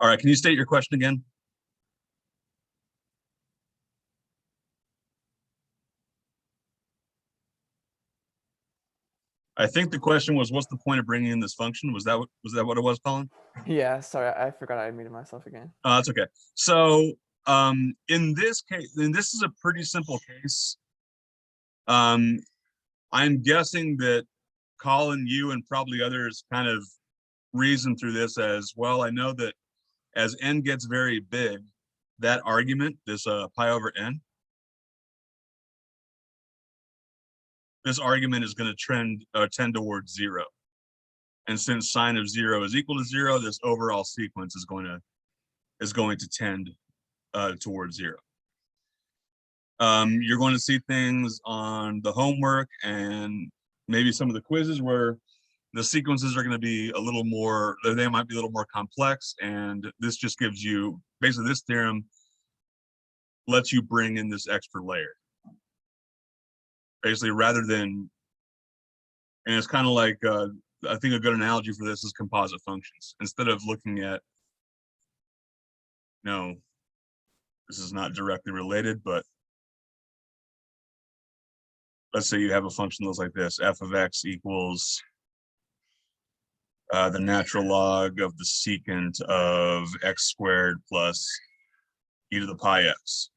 All right, can you state your question again? I think the question was, what's the point of bringing in this function? Was that what it was, Colin? Yeah, sorry, I forgot I muted myself again. Oh, that's okay. So in this case, and this is a pretty simple case. I'm guessing that Colin, you and probably others kind of reason through this as well. I know that as n gets very big, that argument, this pi over n, this argument is going to tend towards 0. And since sine of 0 is equal to 0, this overall sequence is going to tend towards 0. You're going to see things on the homework and maybe some of the quizzes where the sequences are going to be a little more, they might be a little more complex, and this just gives you, basically this theorem lets you bring in this extra layer. Basically, rather than, and it's kind of like, I think a good analogy for this is composite functions. Instead of looking at, no, this is not directly related, but let's say you have a function that looks like this, f of x equals the natural log of the secant of x squared plus e to the pi x.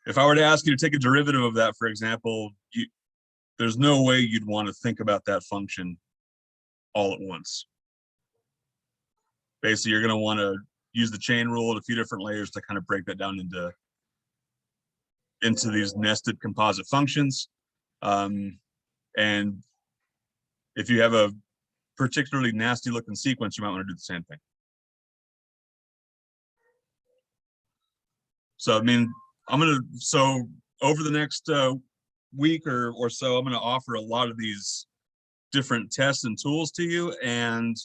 If I were to ask you to take a derivative of that, for example, there's no way you'd want to think about that function all at once. Basically, you're going to want to use the chain rule at a few different layers to kind of break that down into these nested composite functions. And if you have a particularly nasty looking sequence, you might want to do the same thing. So, I mean, so over the next week or so, I'm going to offer a lot of these different tests and tools to you, and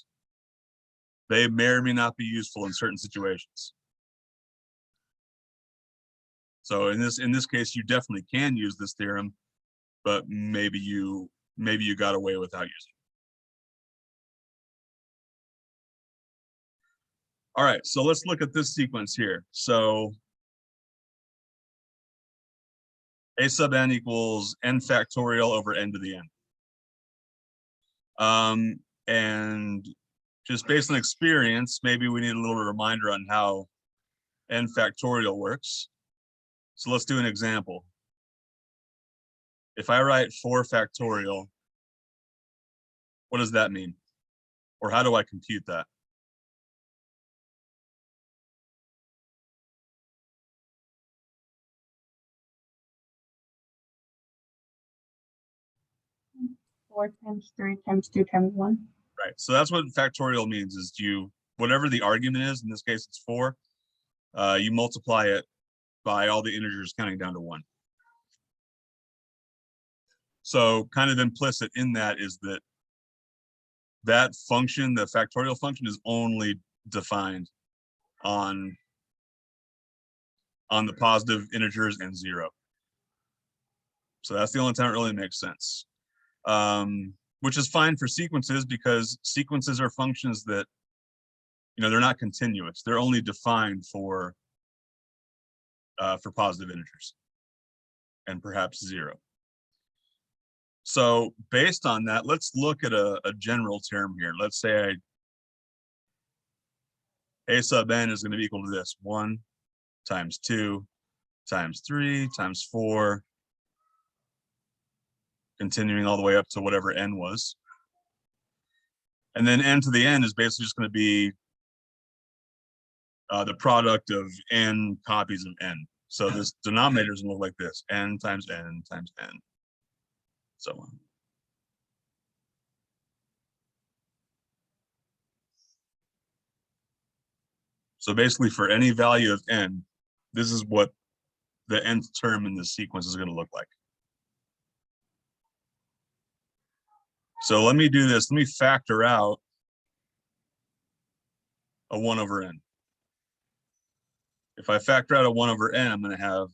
they may or may not be useful in certain situations. So in this case, you definitely can use this theorem, but maybe you got away without using it. All right, so let's look at this sequence here. So a sub n equals n factorial over n to the n. And just based on experience, maybe we need a little reminder on how n factorial works. So let's do an example. If I write 4 factorial, what does that mean? Or how do I compute that? Four times 3 times 2 times 1. Right. So that's what factorial means, is whatever the argument is, in this case it's 4, you multiply it by all the integers counting down to 1. So kind of implicit in that is that function, the factorial function, is only defined on the positive integers and 0. So that's the only time it really makes sense. Which is fine for sequences, because sequences are functions that, they're not continuous. They're only defined for positive integers and perhaps 0. So based on that, let's look at a general term here. Let's say a sub n is going to be equal to this: 1 times 2 times 3 times 4, continuing all the way up to whatever n was. And then n to the n is basically just going to be the product of n copies of n. So this denominator is going to look like this: n times n times n, so on. So basically, for any value of n, this is what the nth term in this sequence is going to look like. So let me do this. Let me factor out a 1 over n. If I factor out a 1 over n, I'm going to have,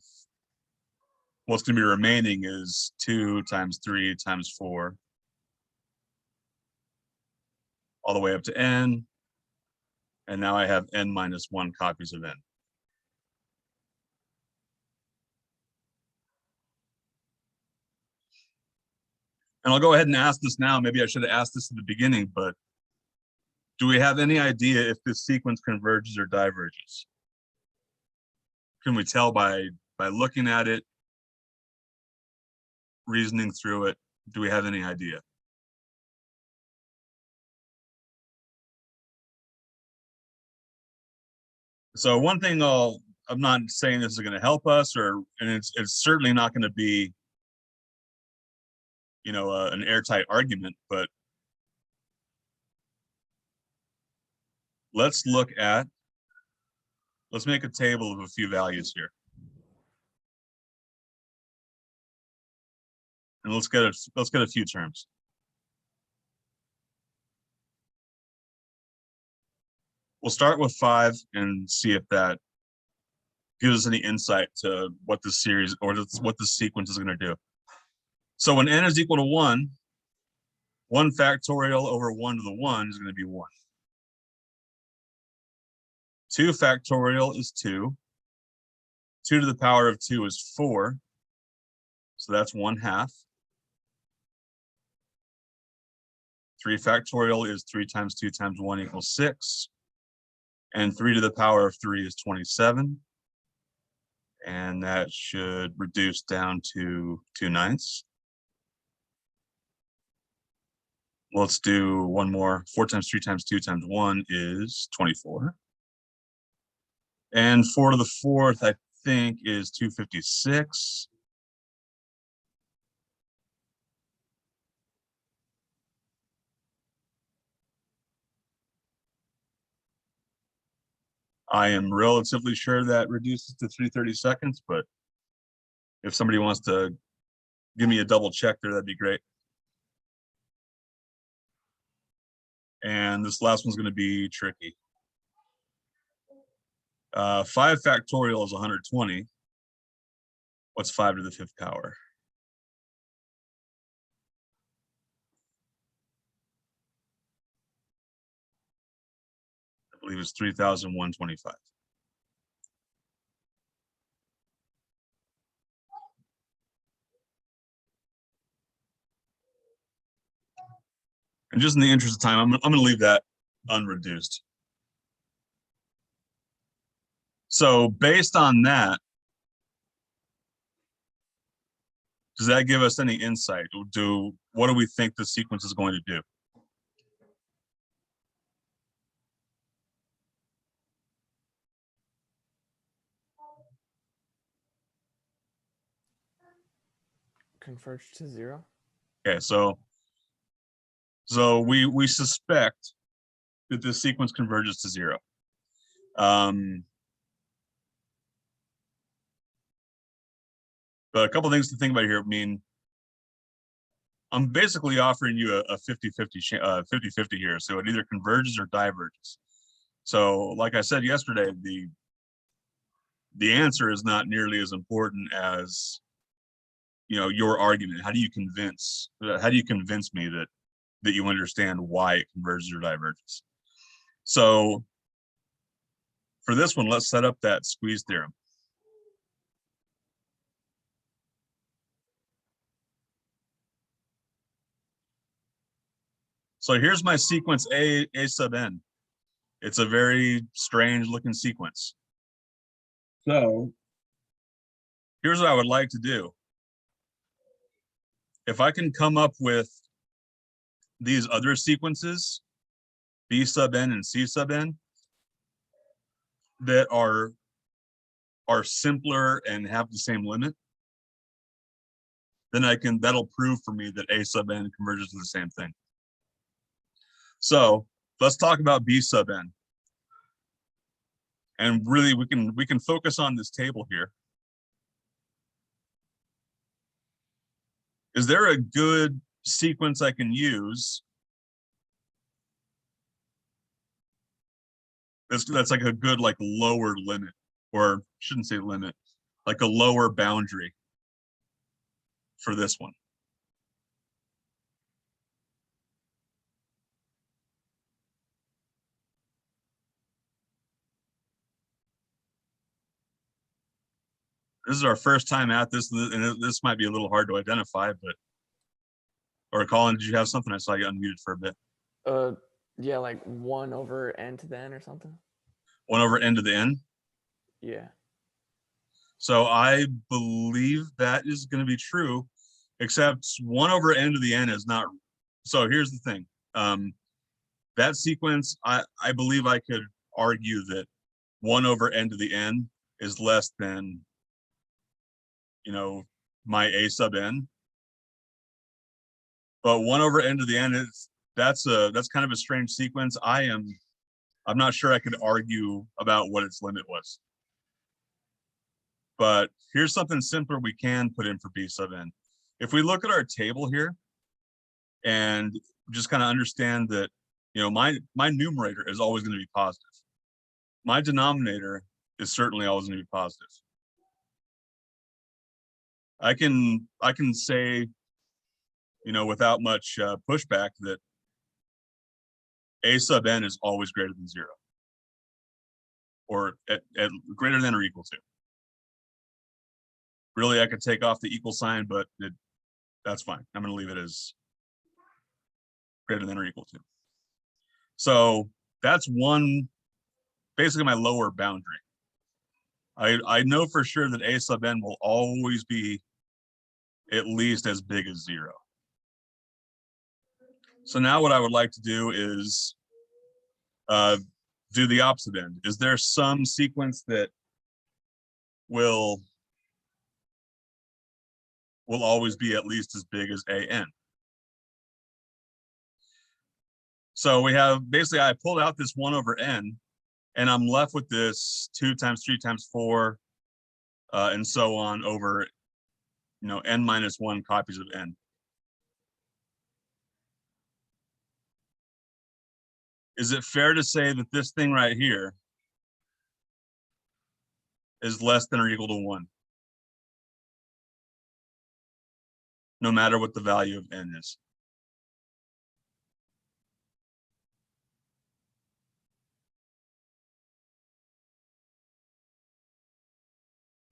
what's going to be remaining is 2 times 3 times 4 all the way up to n. And now I have n minus 1 copies of n. And I'll go ahead and ask this now. Maybe I should have asked this at the beginning, but do we have any idea if this sequence converges or diverges? Can we tell by looking at it, reasoning through it? Do we have any idea? So one thing I'm not saying this is going to help us, and it's certainly not going to be, you know, an airtight argument, but let's make a table of a few values here. And let's get a few terms. We'll start with 5 and see if that gives us any insight to what the series or what the sequence is going to do. So when n is equal to 1, 1 factorial over 1 to the 1 is going to be 1. 2 factorial is 2. 2 to the power of 2 is 4. So that's 1/2. 3 factorial is 3 times 2 times 1 equals 6. And 3 to the power of 3 is 27. And that should reduce down to 2/9. Let's do one more. 4 times 3 times 2 times 1 is 24. And 4 to the 4th, I think, is 256. I am relatively sure that reduces to 3/32, but if somebody wants to give me a double check there, that'd be great. And this last one's going to be tricky. 5 factorial is 120. What's 5 to the 5th power? I believe it's 3,125. And just in the interest of time, I'm going to leave that unreduced. So based on that, does that give us any insight? What do we think the sequence is going to do? Converge to 0. Okay, so we suspect that this sequence converges to 0. But a couple things to think about here. I mean, I'm basically offering you a 50-50 here. So it either converges or diverges. So like I said yesterday, the answer is not nearly as important as, you know, your argument. How do you convince me that you understand why it converges or diverges? So for this one, let's set up that squeeze theorem. So here's my sequence A sub n. It's a very strange looking sequence. So here's what I would like to do. If I can come up with these other sequences, B sub n and C sub n, that are simpler and have the same limit, then that'll prove for me that A sub n converges to the same thing. So let's talk about B sub n. And really we can focus on this table here. Is there a good sequence I can use that's like a good like lower limit, or shouldn't say limit, like a lower boundary for this one? this is our first time at this, and this might be a little hard to identify, but, or Colin, did you have something? I saw you unmuted for a bit. Yeah, like 1 over n to the n or something. 1 over n to the n. Yeah. So I believe that is going to be true, except 1 over n to the n is not. So here's the thing. That sequence, I believe I could argue that 1 over n to the n is less than, my a sub n. But 1 over n to the n is that's kind of a strange sequence. I'm not sure I could argue about what its limit was. But here's something simpler we can put in for b sub n. If we look at our table here and just kind of understand that, my numerator is always going to be positive. My denominator is certainly always going to be positive. I can say, without much pushback, that a sub n is always greater than 0, or at greater than or equal to. Really, I could take off the equal sign, but that's fine. I'm going to leave it as greater than or equal to. So that's basically my lower boundary. I know for sure that a sub n will always be at least as big as 0. So now what I would like to do is do the opposite end. Is there some sequence that will always be at least as big as an? So we have, basically, I pulled out this 1 over n, and I'm left with this 2 times 3 times 4, and so on over, n minus 1 copies of n. Is it fair to say that this thing right here is less than or equal to 1? No matter what the value of n is.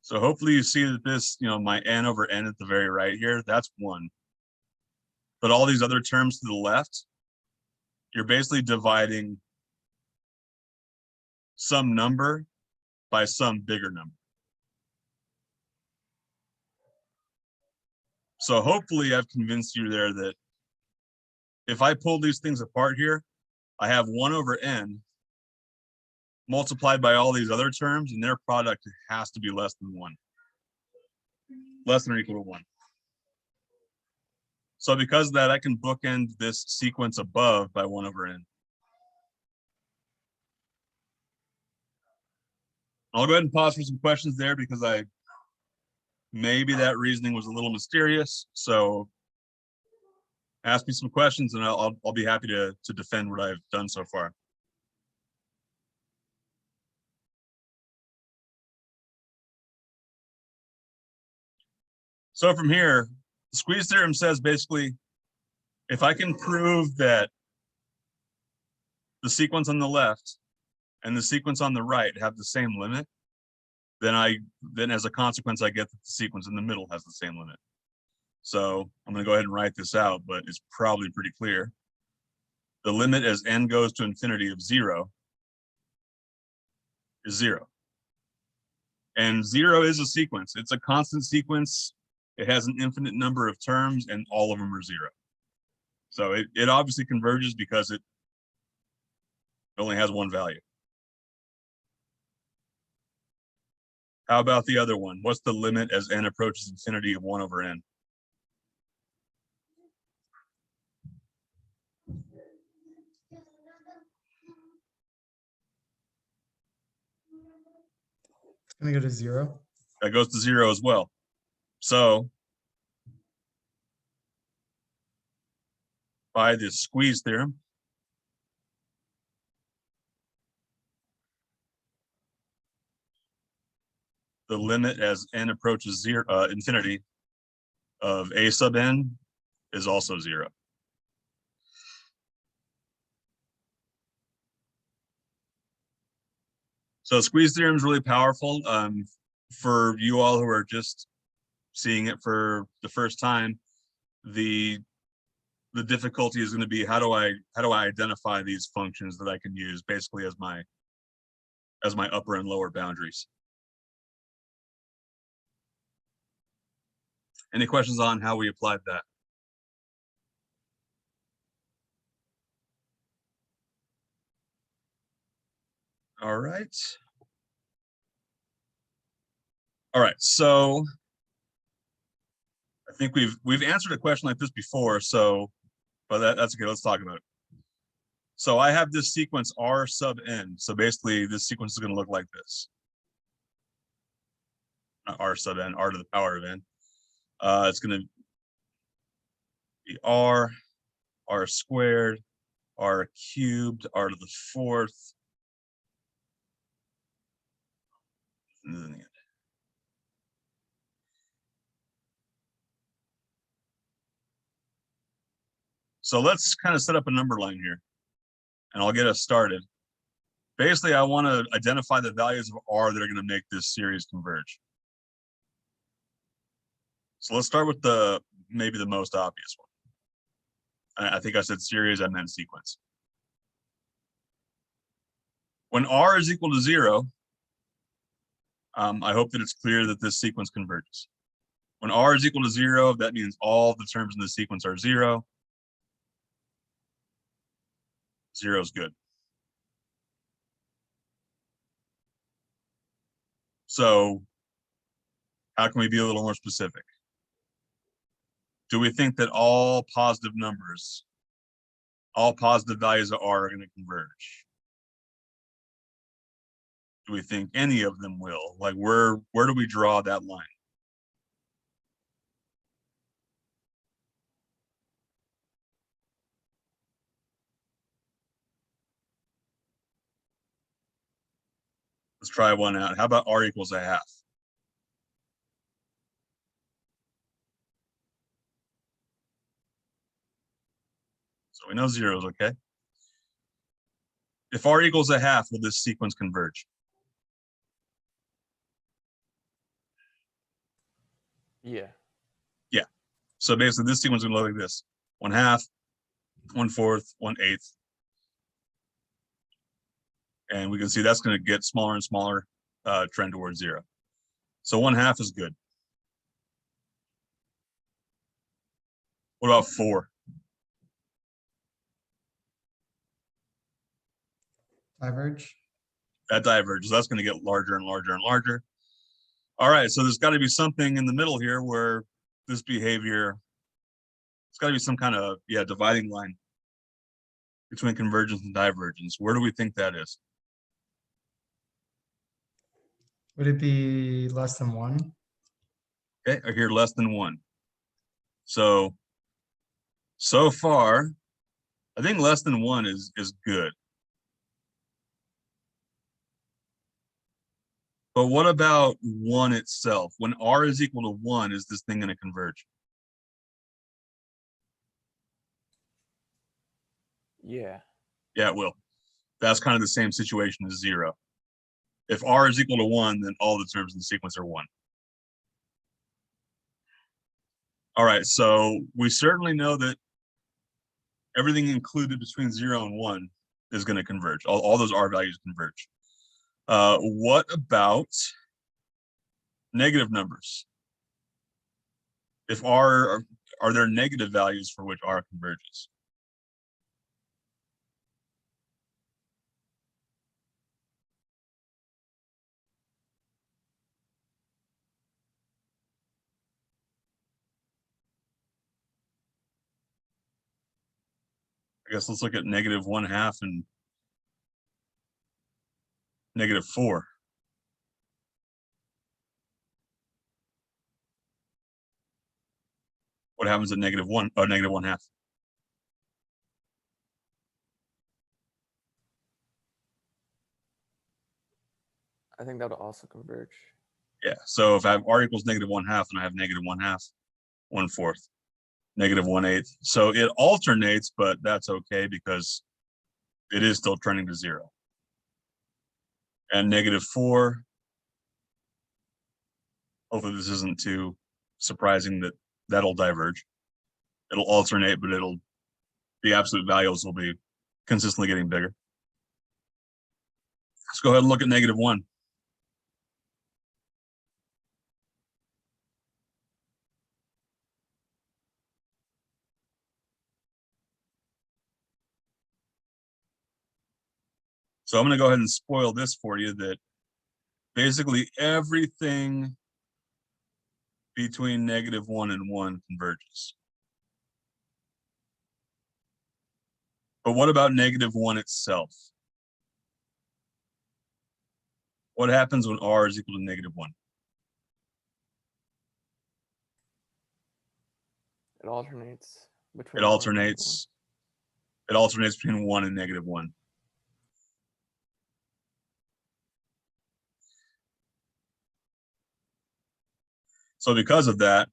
So hopefully you see that this, my n over n at the very right here, that's 1. But all these other terms to the left, you're basically dividing some number by some bigger number. So hopefully I've convinced you there that if I pull these things apart here, I have 1 over n multiplied by all these other terms, and their product has to be less than 1. Less than or equal to 1. So because of that, I can bookend this sequence above by 1 over n. I'll go ahead and pause for some questions there, because maybe that reasoning was a little mysterious. So ask me some questions, and I'll be happy to defend what I've done so far. So from here, the Squeeze theorem says basically, if I can prove that the sequence on the left and the sequence on the right have the same limit, then as a consequence, I get that the sequence in the middle has the same limit. So I'm going to go ahead and write this out, but it's probably pretty clear. The limit as n goes to infinity of 0 is 0. And 0 is a sequence. It's a constant sequence. It has an infinite number of terms, and all of them are 0. So it obviously converges because it only has one value. How about the other one? What's the limit as n approaches infinity of 1 over n? It's going to go to 0. That goes to 0 as well. So by the Squeeze theorem, the limit as n approaches infinity of a sub n is also 0. So Squeeze theorem is really powerful. for you all who are just seeing it for the first time, the difficulty is going to be how do I identify these functions that I can use basically as my upper and lower boundaries. Any questions on how we applied that? All right. All right, so I think we've answered a question like this before, so but that's okay. Let's talk about it. So I have this sequence R sub n. So basically, this sequence is going to look like this. Not R sub n, R to the power of n. It's going to be R squared, R cubed, R to the fourth. So let's kind of set up a number line here, and I'll get us started. Basically, I want to identify the values of R that are going to make this series converge. So let's start with maybe the most obvious one. I think I said series, I meant sequence. When R is equal to 0, I hope that it's clear that this sequence converges. When R is equal to 0, that means all the terms in the sequence are 0. 0 is good. So how can we be a little more specific? Do we think that all positive numbers, all positive values of R are going to converge? Do we think any of them will? Like where do we draw that line? Let's try one out. How about R equals a half? So we know 0 is okay. If R equals a half, will this sequence converge? Yeah. Yeah. So basically this sequence is going to look like this. 1/2, 1/4, 1/8. And we can see that's going to get smaller and smaller, trend towards 0. So 1/2 is good. What about 4? Diverge. That diverges. That's going to get larger and larger and larger. All right, so there's got to be something in the middle here where this behavior, it's got to be some kind of, dividing line between convergence and divergence. Where do we think that is? Would it be less than 1? Okay, I hear less than 1. So far, I think less than 1 is good. But what about 1 itself? When R is equal to 1, is this thing going to converge? Yeah. Yeah, it will. That's kind of the same situation as 0. If R is equal to 1, then all the terms in the sequence are 1. All right, so we certainly know that everything included between 0 and 1 is going to converge. All those R values converge. What about negative numbers? If R, are there negative values for which R converges? I guess let's look at -1/2 and -4. What happens at -1 or -1/2? I think that would also converge. Yeah, so if I have R equals -1/2 and I have -1/2, 1/4, -1/8. So it alternates, but that's okay because it is still trending to 0. And -4 Hopefully this isn't too surprising that that'll diverge. It'll alternate, but the absolute values will be consistently getting bigger. Let's go ahead and look at -1. So I'm going to go ahead and spoil this for you, that basically everything between -1 and 1 converges. But what about -1 itself? What happens when R is equal to -1? It alternates between It 1 and alternates. It alternates between 1 and -1. So because of that,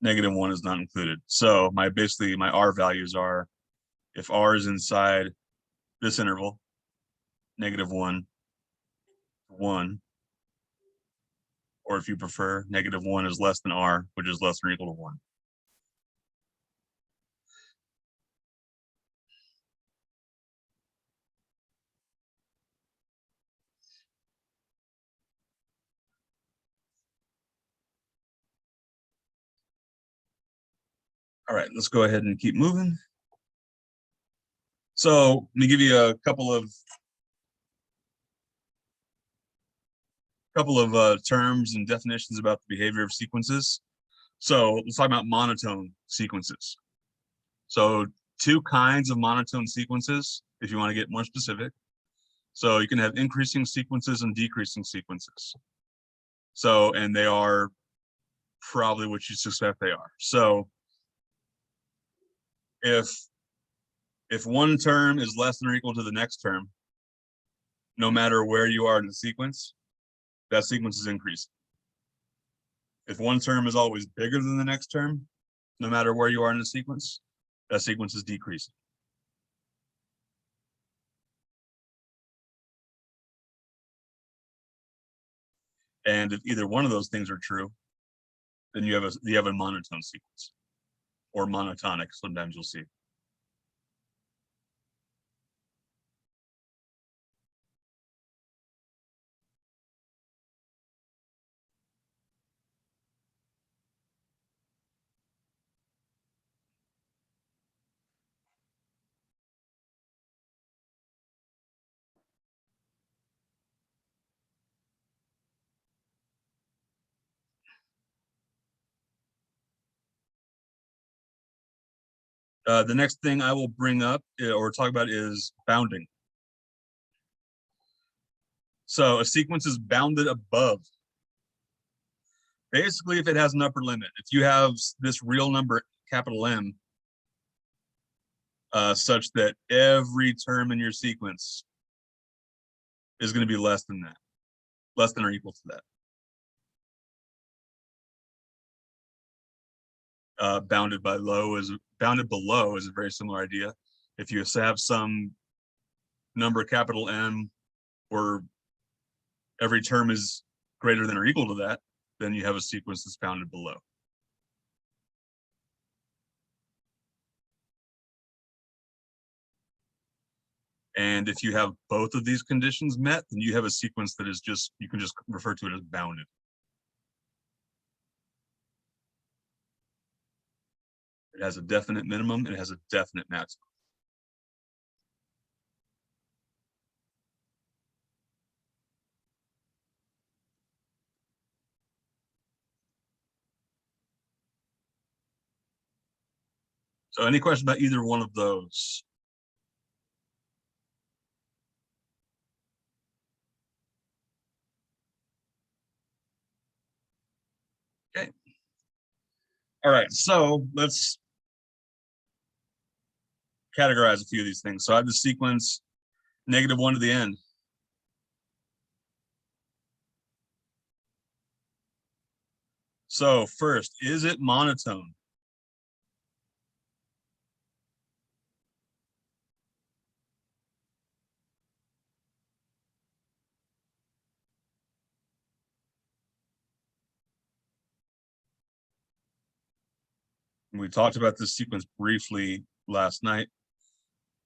-1 is not included. So basically my R values are, if R is inside this interval, -1, 1, or if you prefer, -1 is less than R, which is less than or equal to 1. All right, let's go ahead and keep moving. So let me give you a couple of terms and definitions about the behavior of sequences. So let's talk about monotone sequences. So two kinds of monotone sequences, if you want to get more specific. So you can have increasing sequences and decreasing sequences. So, and they are probably what you suspect they are. So if one term is less than or equal to the next term, no matter where you are in the sequence, that sequence is increasing. If one term is always bigger than the next term, no matter where you are in the sequence, that sequence is decreasing. And if either one of those things are true, then you have a monotone sequence, or monotonic, sometimes you'll see. The next thing I will bring up or talk about is bounding. So a sequence is bounded above. Basically, if it has an upper limit, if you have this real number, capital M, such that every term in your sequence is going to be less than that, less than or equal to that. Bounded below is a very similar idea. If you have some number capital M where every term is greater than or equal to that, then you have a sequence that's bounded below. And if you have both of these conditions met, then you have a sequence that is you can just refer to it as bounded. It has a definite minimum, it has a definite maximum. So any question about either one of those? Okay. All right, so let's categorize a few of these things. So I have the sequence -1 to the n. So first, is it monotone? We talked about this sequence briefly last night,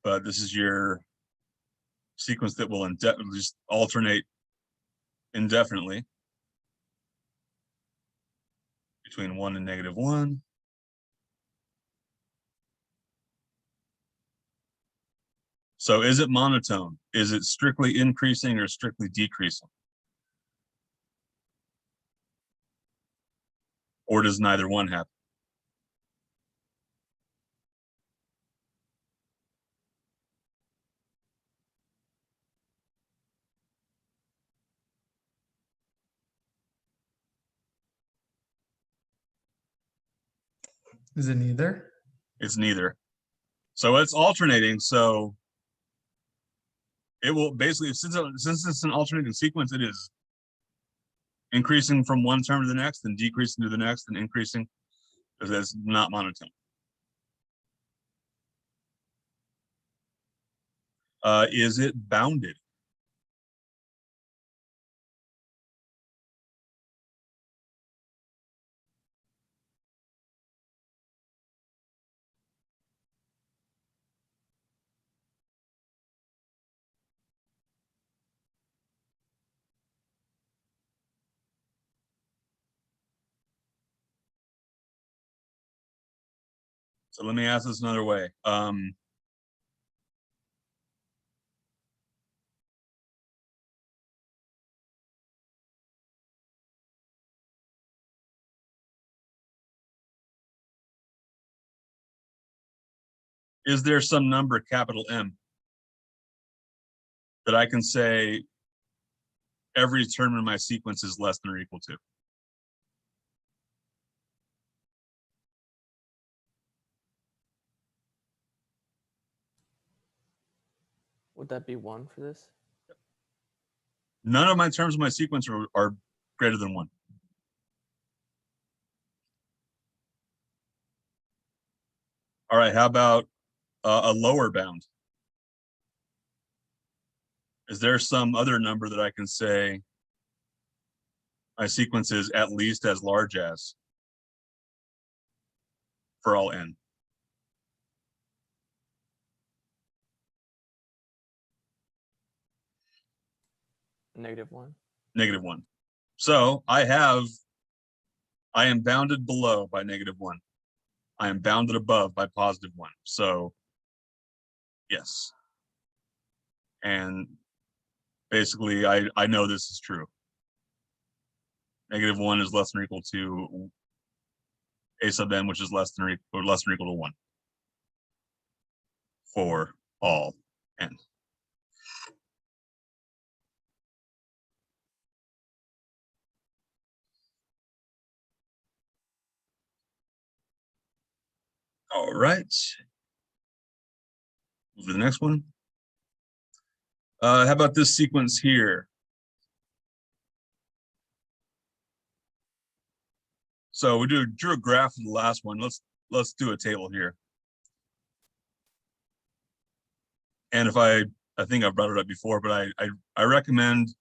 but this is your sequence that will just alternate indefinitely between 1 and -1. So is it monotone? Is it strictly increasing or strictly decreasing? Or does neither one happen? Is it neither? It's neither. So it's alternating. So it will basically, since it's an alternating sequence, it is increasing from one term to the next and decreasing to the next and increasing, because that's not monotone. Is it bounded? So let me ask this another way. Is there some number, capital M, that I can say every term in my sequence is less than or equal to? Would that be 1 for this? None of my terms in my sequence are greater than 1. All right, how about a lower bound? Is there some other number that I can say my sequence is at least as large as for all n? -1. -1. So I am bounded below by -1. I am bounded above by +1. So yes. And basically I know this is true. -1 is less than or equal to a sub n, which is less than or equal to 1 for all n. All right. Move to the next one. How about this sequence here? So we drew a graph for the last one. Let's do a table here. And if I think I've brought it up before, but I recommend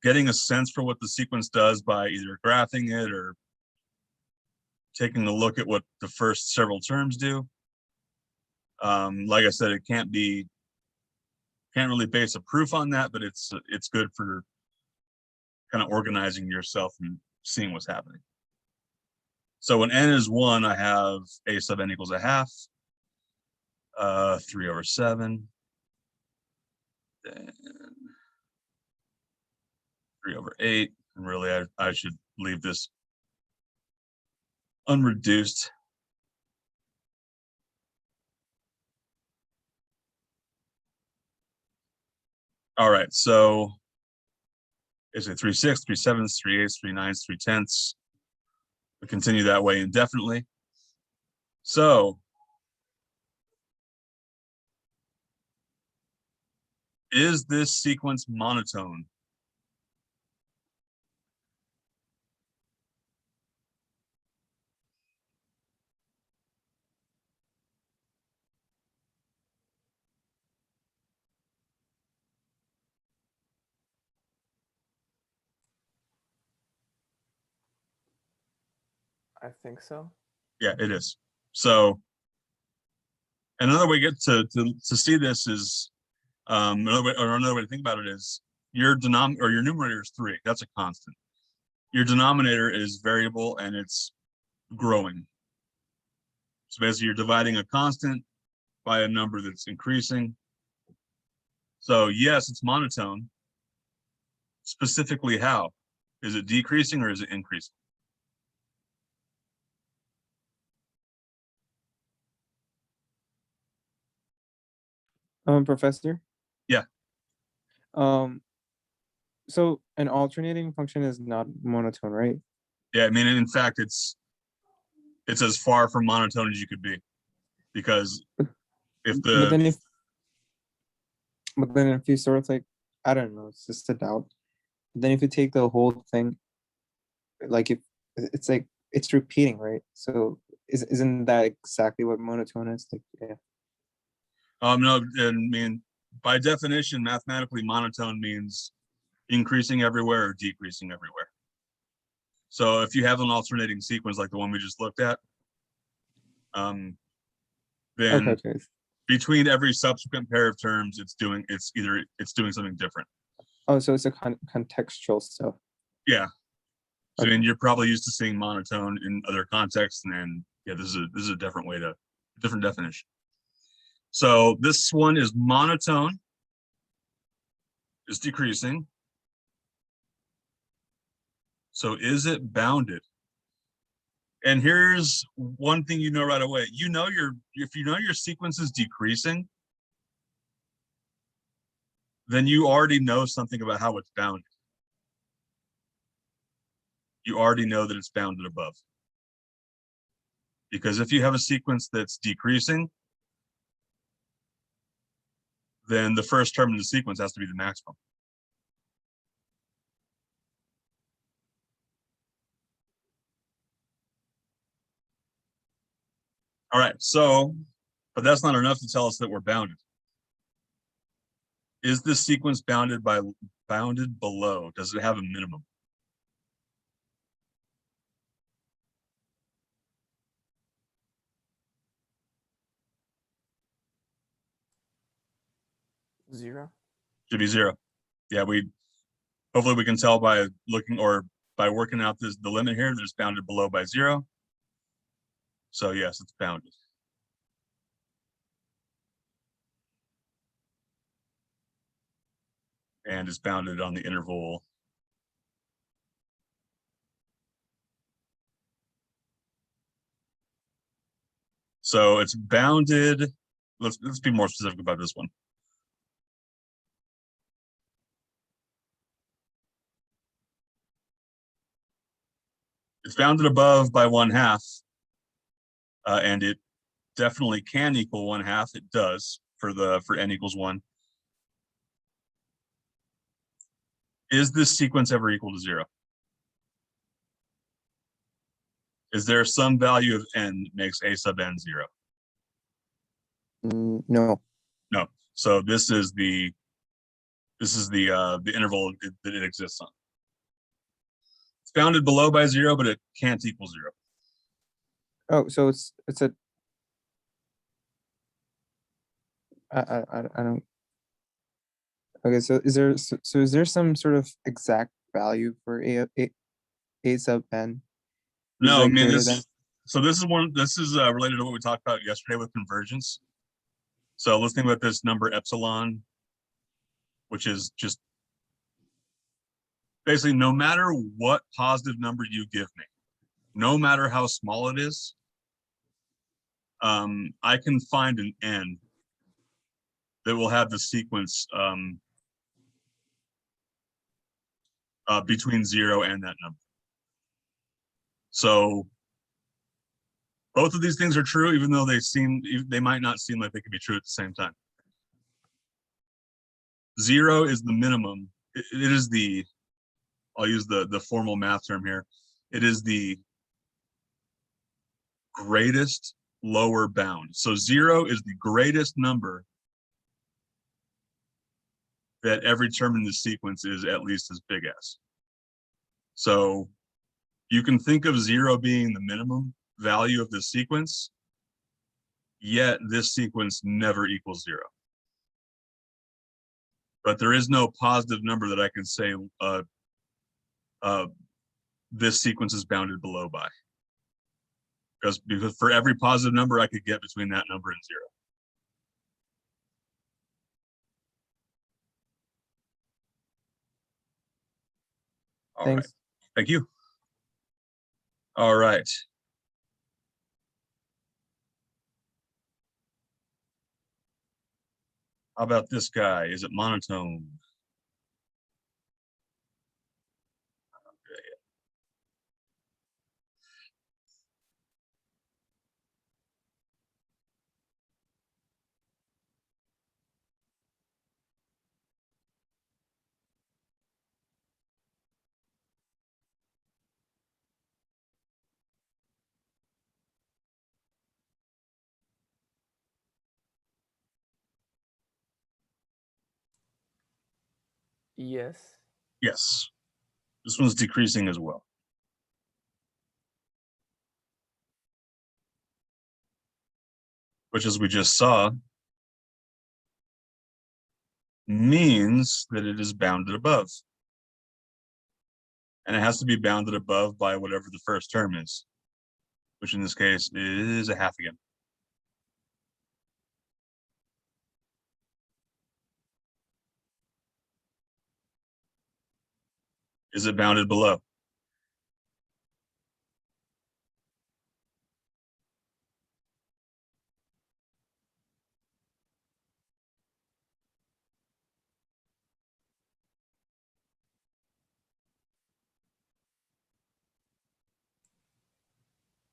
getting a sense for what the sequence does by either graphing it or taking a look at what the first several terms do. Like I said, it can't really base a proof on that, but it's good for kind of organizing yourself and seeing what's happening. So when n is 1, I have a sub n equals 1/2, 3/7, then 3/8, and really I should leave this unreduced. All right, so is it 3/6, 3/7, 3/8, 3/9, 3/10? We continue that way indefinitely. So is this sequence monotone? I think so. Yeah, it is. So another way to see this is another way to think about it is your numerator is 3. That's a constant. Your denominator is variable and it's growing. So basically you're dividing a constant by a number that's increasing. So yes, it's monotone. Specifically how? Is it decreasing or is it increasing? Professor? Yeah. So an alternating function is not monotone, right? Yeah, I mean, in fact, it's as far from monotone as you could be, because if But then if you sort of like, I don't know, it's just a doubt. Then if you take the whole thing, like if it's like it's repeating, right? So isn't that exactly what monotone is? Like, yeah. no, I mean, by definition, mathematically, monotone means increasing everywhere or decreasing everywhere. So if you have an alternating sequence like the one we just looked at, then Okay. between every subsequent pair of terms, it's doing something different. Oh, so it's a contextual stuff. Yeah. So Okay. I mean, you're probably used to seeing monotone in other contexts, and yeah, this is a different definition. So this one is monotone, is decreasing. So is it bounded? And here's one thing you know right away. If you know your sequence is decreasing, then you already know something about how it's bounded. You already know that it's bounded above. Because if you have a sequence that's decreasing, then the first term in the sequence has to be the maximum. All right, so, but that's not enough to tell us that we're bounded. Is this sequence bounded below? Does it have a minimum? Zero. Should be 0. Yeah, hopefully we can tell by looking or by working out the limit here that it's bounded below by 0. So yes, it's bounded. And it's bounded on the interval. So it's bounded. Let's be more specific about this one. It's bounded above by 1/2, and it definitely can equal 1/2. It does for n equals 1. Is this sequence ever equal to 0? Is there some value of n that makes a sub n 0? No. No. So this is the interval that it exists on. It's bounded below by 0, but it can't equal 0. Oh, so it's a. I don't. Okay, so is there some sort of exact value for a sub n? No, I mean greater this is related to what we talked about yesterday with convergence. So let's think about this number epsilon, which is just basically no matter what positive number you give me, no matter how small it is, I can find an n that will have the sequence between 0 and that number. So both of these things are true, even though they might not seem like they could be true at the same time. 0 is the minimum. It is the, I'll use the formal math term here. It is the greatest lower bound. So 0 is the greatest number that every term in the sequence is at least as big as. So you can think of 0 being the minimum value of this sequence, yet this sequence never equals 0. But there is no positive number that I can say this sequence is bounded below by. Because for every positive number I could get between that number and 0. All right. Thanks. Thank you. All right. How about this guy? Is it monotone? Yes. Yes. This one's decreasing as well. Which, as we just saw, means that it is bounded above. And it has to be bounded above by whatever the first term is, which in this case is a half again. Is it bounded below?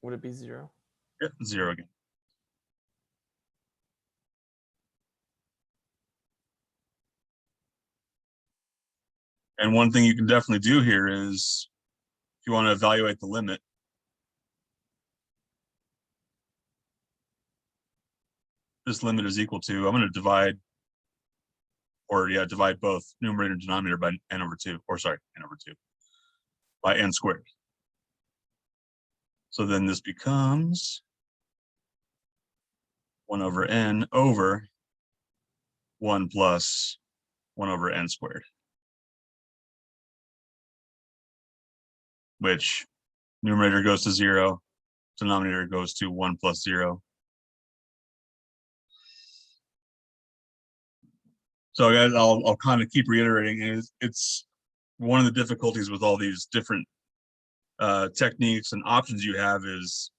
Would it be 0? Yep, 0 again. And one thing you can definitely do here is, if you want to evaluate the limit, this limit is equal to, I'm going to divide, or yeah, divide both numerator and denominator by n over 2, or sorry, n over 2, by n squared. So then this becomes 1 over n over 1 plus 1 over n squared. Which numerator goes to 0, denominator goes to 1 plus 0. So guys, I'll kind of keep reiterating, it's one of the difficulties with all these different techniques and options you have is,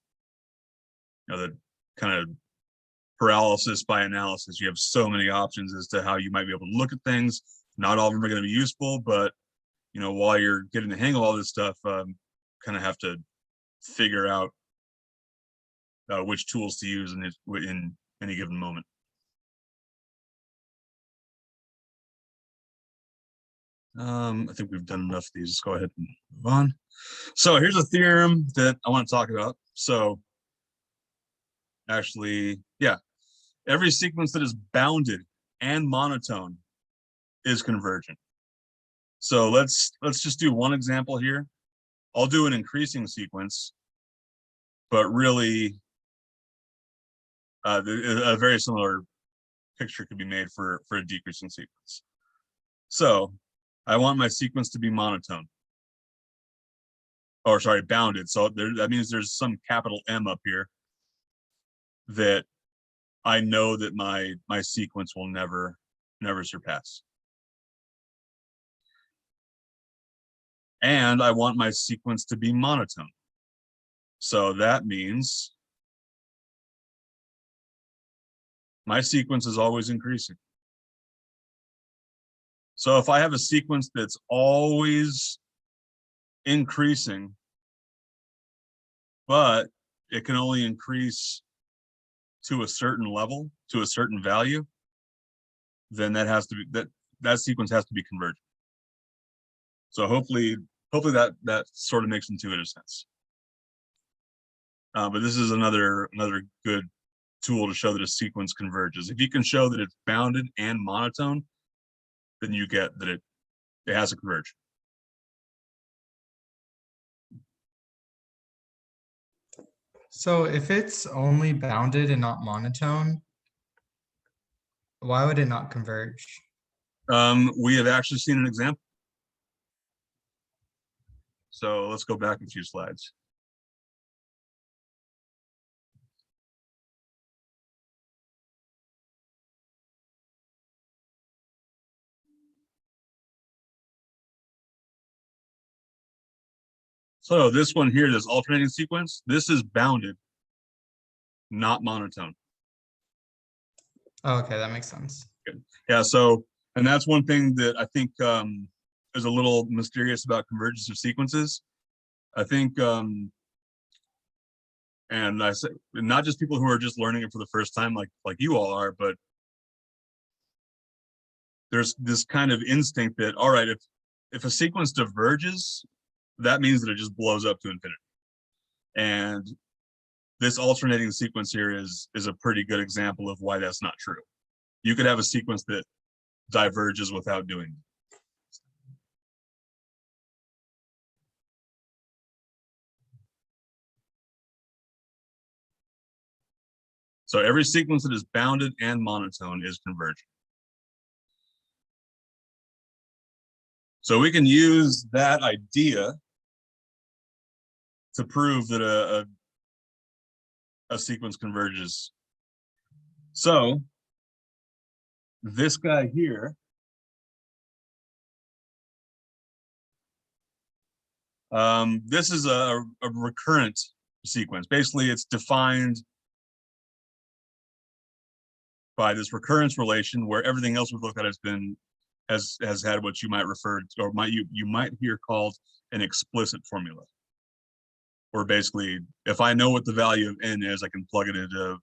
the kind of paralysis by analysis. You have so many options as to how you might be able to look at things. Not all of them are going to be useful, but while you're getting the hang of all this stuff, kind of have to figure out which tools to use in any given moment. I think we've done enough of these. Let's go ahead and move on. So here's a theorem that I want to talk about. So actually, yeah, every sequence that is bounded and monotone is convergent. So let's just do one example here. I'll do an increasing sequence, but really a very similar picture could be made for a decreasing sequence. So I want my sequence to be monotone. Or sorry, bounded. So that means there's some capital M up here that I know that my sequence will never surpass. And I want my sequence to be monotone. So that means my sequence is always increasing. So if I have a sequence that's always increasing, but it can only increase to a certain level, to a certain value, then that sequence has to be convergent. So hopefully that sort of makes intuitive sense. But this is another good tool to show that a sequence converges. If you can show that it's bounded and monotone, then you get that it has to converge. So if it's only bounded and not monotone, why would it not converge? We have actually seen an example. So let's go back a few slides. So this one here, this alternating sequence, this is bounded, not monotone. Oh, okay, that makes sense. Yeah, so, and that's one thing that I think is a little mysterious about convergence of sequences. I think, and I say, not just people who are just learning it for the first time, like you all are, but there's this kind of instinct that, all right, if a sequence diverges, that means that it just blows up to infinity. And this alternating sequence here is a pretty good example of why that's not true. You could have a sequence that diverges without doing it. So every sequence that is bounded and monotone is convergent. So we can use that idea to prove that a sequence converges. So this guy here, this is a recurrent sequence. Basically, it's defined by this recurrence relation where everything else we've looked at has had what you might refer to, or you might hear called an explicit formula. Or basically, if I know what the value of n is, I can plug it into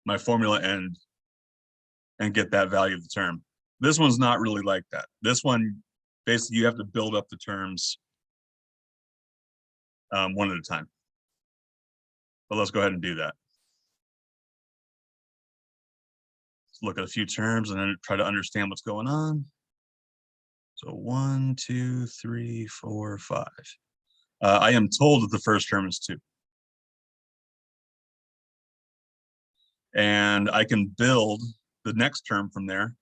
my formula and get that value of the term. This one's not really like that. This one, basically, you have to build up the terms one at a time. But let's go ahead and do that. Let's look at a few terms and then try to understand what's going on. So 1, 2, 3, 4, 5. I am told that the first term is 2. And I can build the next term from there.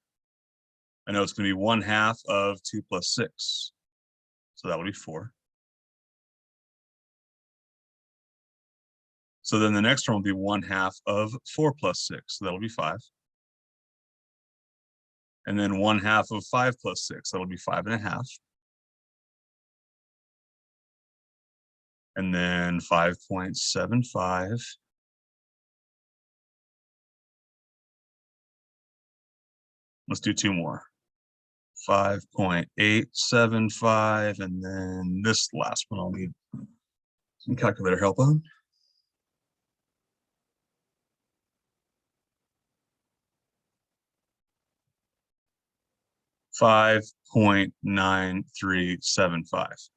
I know it's going to be 1/2 of 2 plus 6. So that would be 4. So then the next term will be 1/2 of 4 plus 6. So that'll be 5. And then 1/2 of 5 plus 6. That'll be 5.5. And then 5.75. Let's do 2 more. 5.875, and then this last one I'll need some calculator help on. 5.9375.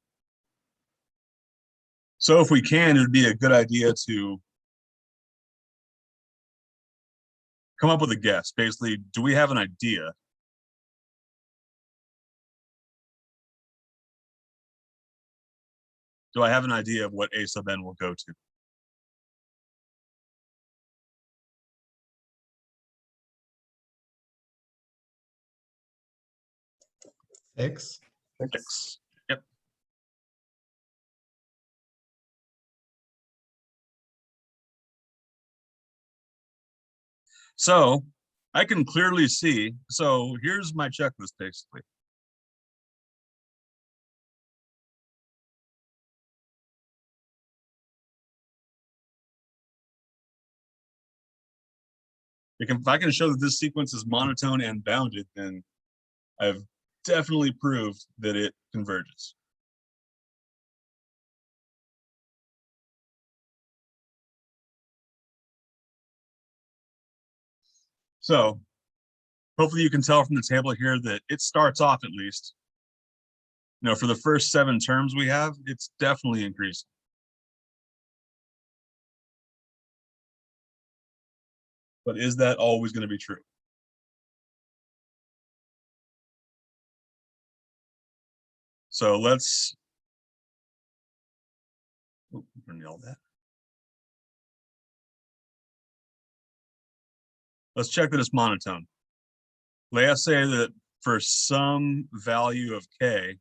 So if we can, it would be a good idea to come up with a guess. Basically, do we have an idea? Do I have an idea of what a sub n will go to? Six. 6. Yep. So I can clearly see. So here's my checklist, basically. If I can show that this sequence is monotone and bounded, then I've definitely proved that it converges. So hopefully you can tell from the table here that it starts off, at least, for the first 7 terms we have, it's definitely increasing. But is that always going to be true? So let's all that. let's check that it's monotone. Let's say that for some value of k,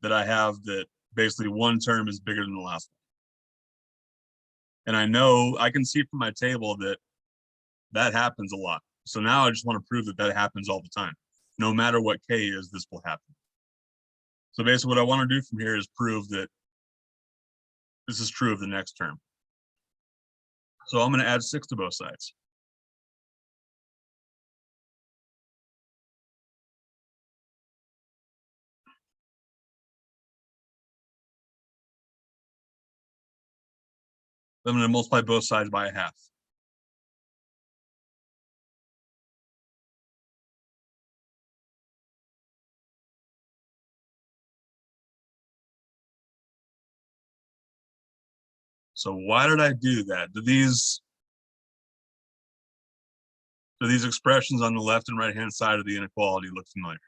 that I have that basically one term is bigger than the last one. And I know, I can see from my table that that happens a lot. So now I just want to prove that that happens all the time. No matter what k is, this will happen. So basically what I want to do from here is prove that this is true of the next term. So I'm going to add 6 to both sides. I'm going to multiply both sides by a half. So why did I do that? Do these expressions on the left and right hand side of the inequality look familiar?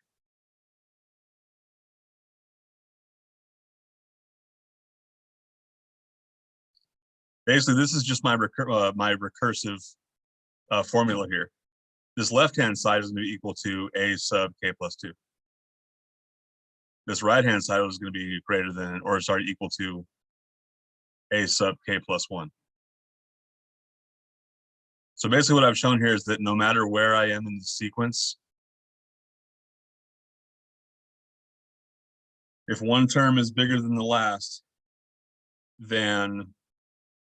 Basically, this is just my recursive formula here. This left-hand side is going to be equal to a sub k plus 2. This right-hand side is going to be greater than, or sorry, equal to a sub k plus 1. So basically what I've shown here is that no matter where I am in the sequence, if one term is bigger than the last, then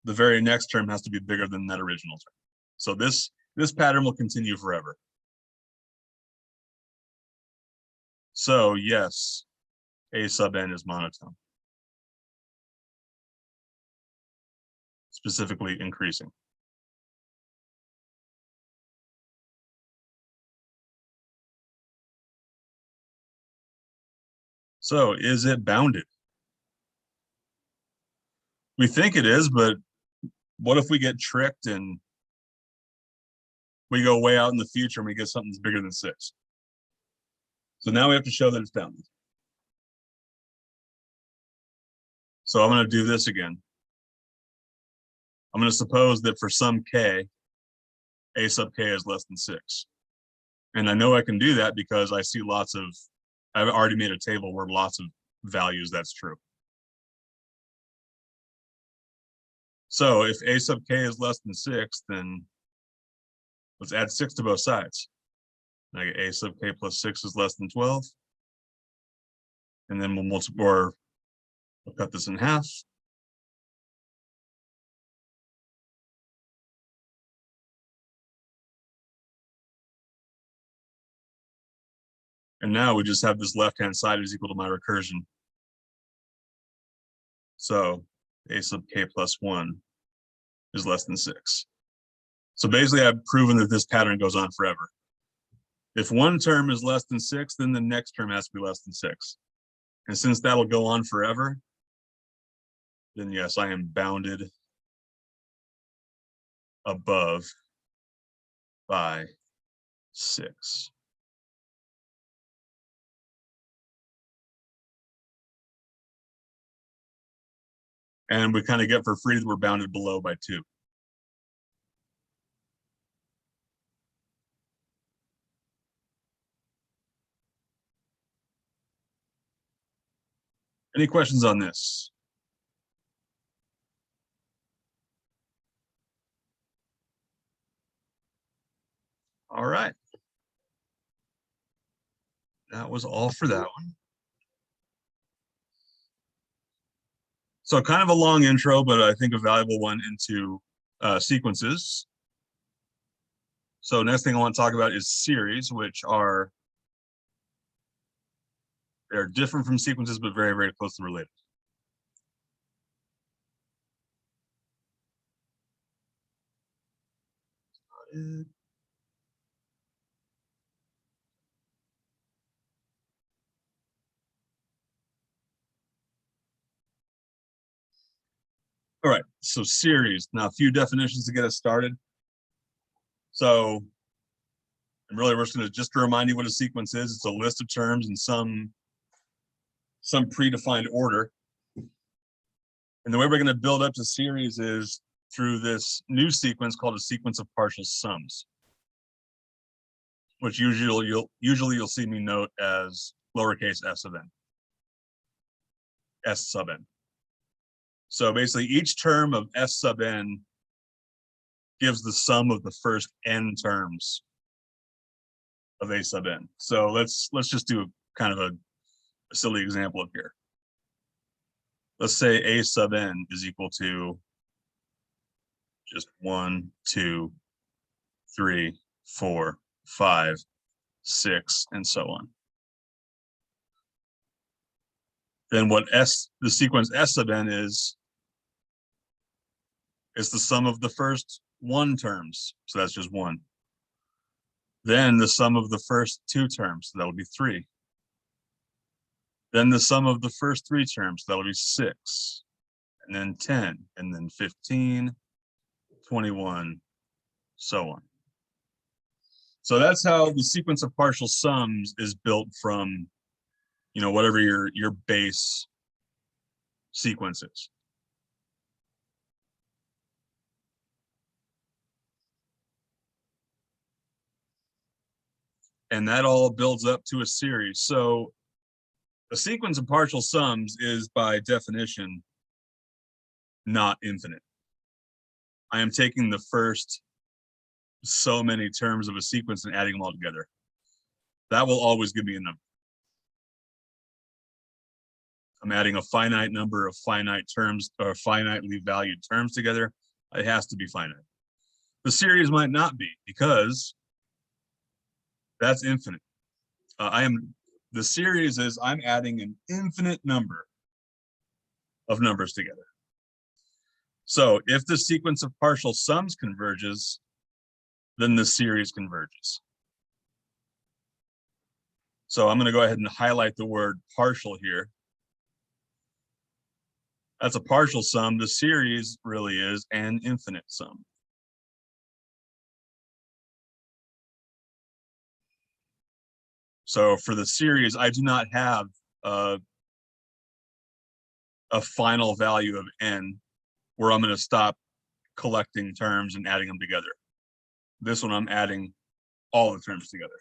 the very next term has to be bigger than that original term. So this pattern will continue forever. So yes, a sub n is monotone. Specifically increasing. So is it bounded? We think it is, but what if we get tricked and we go way out in the future and we get something that's bigger than 6? So now we have to show that it's bounded. So I'm going to do this again. I'm going to suppose that for some k, a sub k is less than 6. And I know I can do that because I see I've already made a table where lots of values that's true. So if a sub k is less than 6, then let's add 6 to both sides. I get a sub k plus 6 is less than 12. And then we'll cut this in half. And now we just have this left-hand side is equal to my recursion. So a sub k plus 1 is less than 6. So basically I've proven that this pattern goes on forever. If one term is less than 6, then the next term has to be less than 6. And since that'll go on forever, then yes, I am bounded above by 6. And we kind of get for free that we're bounded below by 2. Any questions on this? All right. That was all for that one. So kind of a long intro, but I think a valuable one into sequences. So next thing I want to talk about is series, which they're different from sequences, but very, very closely related. All right, so series. Now, a few definitions to get us started. So, and really, we're just to remind you what a sequence is. It's a list of terms in some predefined order. And the way we're going to build up to series is through this new sequence called a sequence of partial sums, which usually you'll see me note as lowercase s of n, s sub n. So basically each term of s sub n gives the sum of the first n terms of a sub n. So let's just do kind of a silly example up here. Let's say a sub n is equal to just 1, 2, 3, 4, 5, 6, and so on. Then what the sequence s sub n is the sum of the first 1 terms. So that's just 1. Then the sum of the first 2 terms, so that would be 3. Then the sum of the first 3 terms, that would be 6. And then 10, and then 15, 21, so on. So that's how the sequence of partial sums is built from, you know, whatever your base sequence is. And that all builds up to a series. So a sequence of partial sums is by definition not infinite. I am taking the first so many terms of a sequence and adding them all together. That will always give me a number. I'm adding a finite number of finite terms or finitely valued terms together. It has to be finite. The series might not be, because that's infinite. The series is I'm adding an infinite number of numbers together. So if the sequence of partial sums converges, then the series converges. So I'm going to go ahead and highlight the word partial here. That's a partial sum. The series really is an infinite sum. So for the series, I do not have a final value of n where I'm going to stop collecting terms and adding them together. This one, I'm adding all the terms together.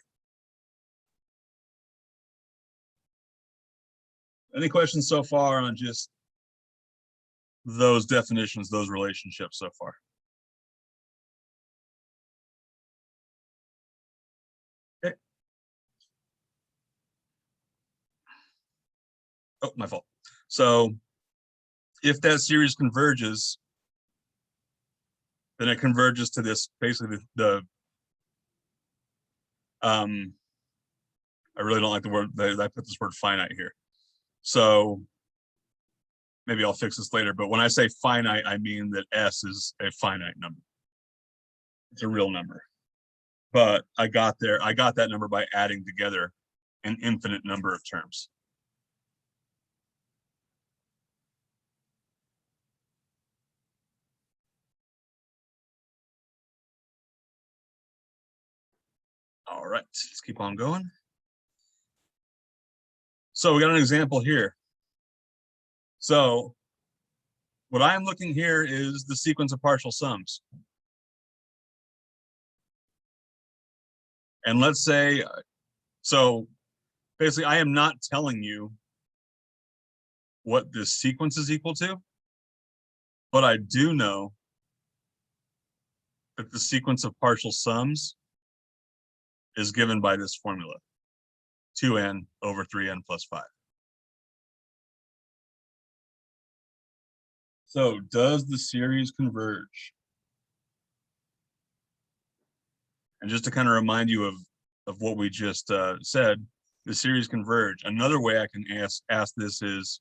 Any questions so far on just those definitions, those relationships so far? Okay. Oh, my fault. So if that series converges, then it converges to this, basically I really don't like the word, I put this word finite here. So maybe I'll fix this later, but when I say finite, I mean that S is a finite number. It's a real number. But I got that number by adding together an infinite number of terms. All right, let's keep on going. So we got an example here. So what I'm looking here is the sequence of partial sums. And let's say, so basically I am not telling you what this sequence is equal to, but I do know that the sequence of partial sums is given by this formula, 2n over 3n plus 5. So does the series converge? And just to kind of remind you of what we just said, the series converge. Another way I can ask this is,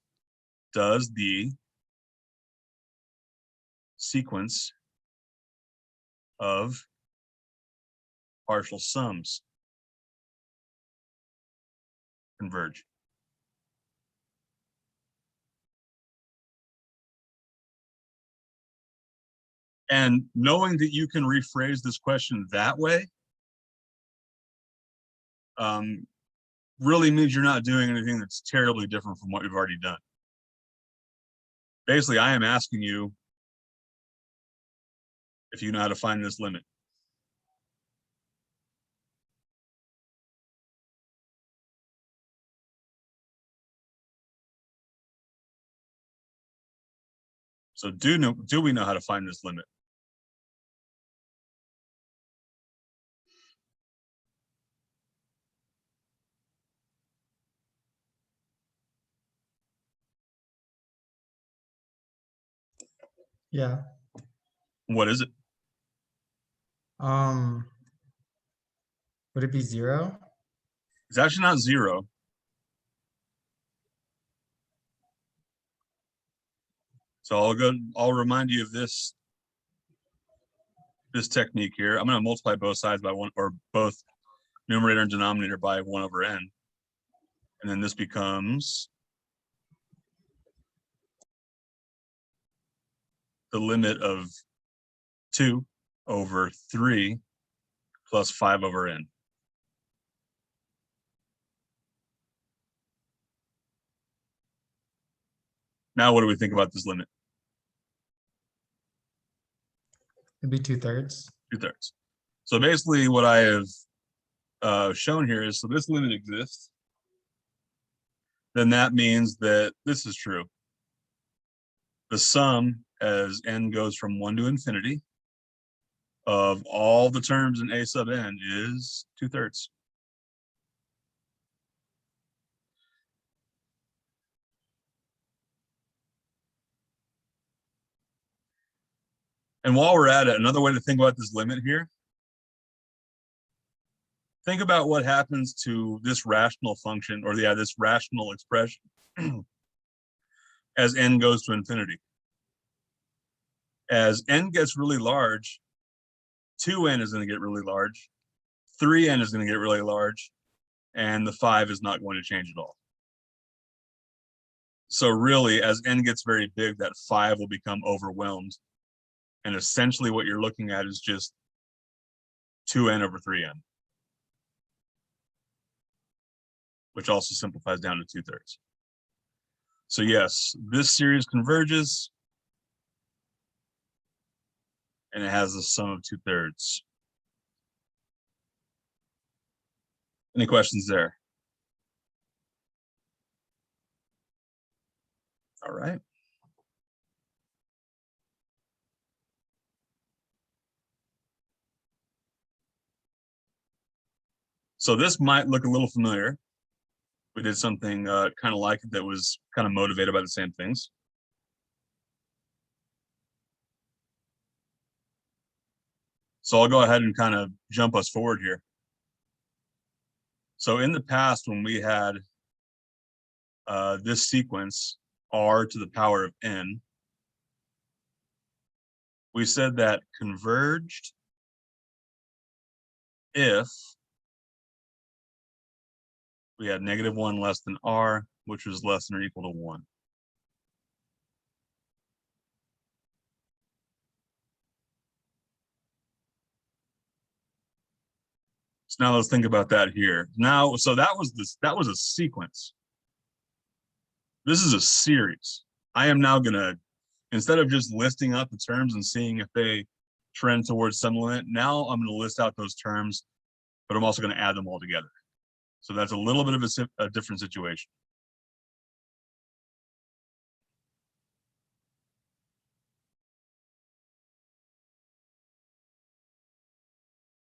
does the sequence of partial sums converge? And knowing that you can rephrase this question that way really means you're not doing anything that's terribly different from what you've already done. Basically, I am asking you, if you know how to find this limit. So do we know how to find this limit? Yeah. What is it? Would it be 0? It's actually not 0. So I'll remind you of this technique here. I'm going to multiply both sides by 1, or both numerator and denominator by 1 over n. And then this becomes the limit of 2 over 3 plus 5 over n. Now, what do we think about this limit? It'd be 2/3. 2/3. So basically what I have shown here is, so this limit exists, then that means that this is true. The sum as n goes from 1 to infinity of all the terms in a sub n is 2/3. And while we're at it, another way to think about this limit here, think about what happens to this rational function, or this rational expression as n goes to infinity. As n gets really large, 2n is going to get really large, 3n is going to get really large, and the 5 is not going to change at all. So really, as n gets very big, that 5 will become overwhelmed. And essentially what you're looking at is just 2n over 3n, which also simplifies down to 2/3. So yes, this series converges, and it has a sum of 2/3. Any questions there? All right. So this might look a little familiar. We did something kind of like it that was kind of motivated by the same things. So I'll go ahead and kind of jump us forward here. So in the past, when we had this sequence, r to the power of n, we said that converged if we had -1 less than r, which was less than or equal to 1. So now let's think about that here. Now, so that was a sequence. This is a series. I am now gonna, instead of just listing out the terms and seeing if they trend towards some limit, now I'm gonna list out those terms, but I'm also gonna add them all together. So that's a little bit of a different situation.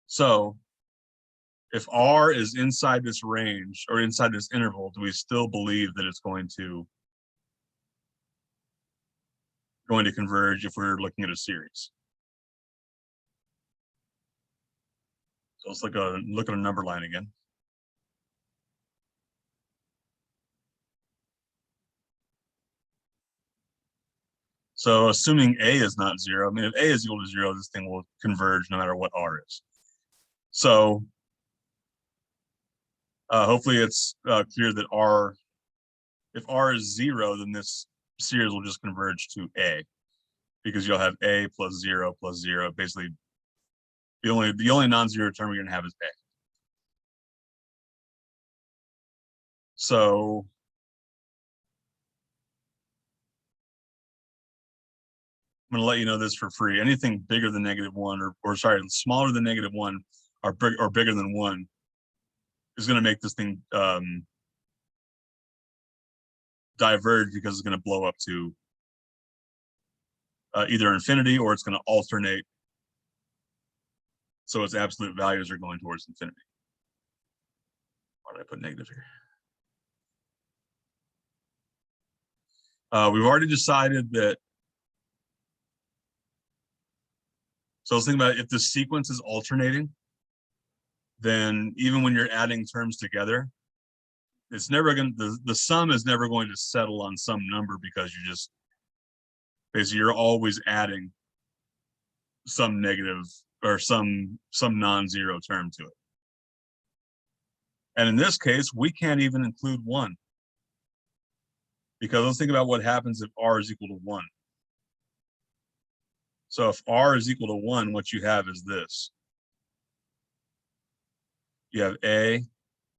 So if r is inside this range or inside this interval, do we still believe that it's going to converge if we're looking at a series? So let's look at a number line again. So assuming a is not 0, I mean, if a is equal to 0, this thing will converge no matter what r is. So hopefully it's clear that if r is 0, then this series will just converge to a, because you'll have a plus 0 plus 0. Basically, the only non-zero term you're gonna have is a. So I'm going to let you know this for free. Anything bigger than -1 or sorry, smaller than -1 or bigger than 1 is going to make this thing diverge because it's going to blow up to either infinity or it's going to alternate. So its absolute values are going towards infinity. Why did I put negative here? We've already decided that. So let's think about if the sequence is alternating, then even when you're adding terms together, it's never going to, the sum is never going to settle on some number because you just, basically you're always adding some negative or some non-zero term to it. And in this case, we can't even include 1. Because let's think about what happens if r is equal to 1. So if r is equal to 1, what you have is this. You have a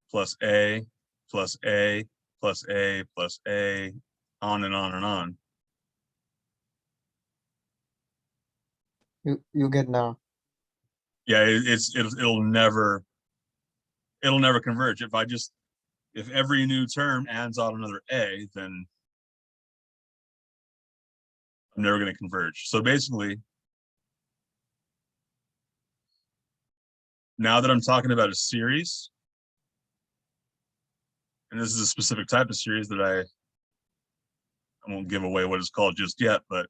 plus a plus a plus a plus a, on and on and on. You get now. Yeah, it'll never converge. If every new term adds on another a, then I'm never going to converge. So basically, now that I'm talking about a series, and this is a specific type of series that I won't give away what it's called just yet, but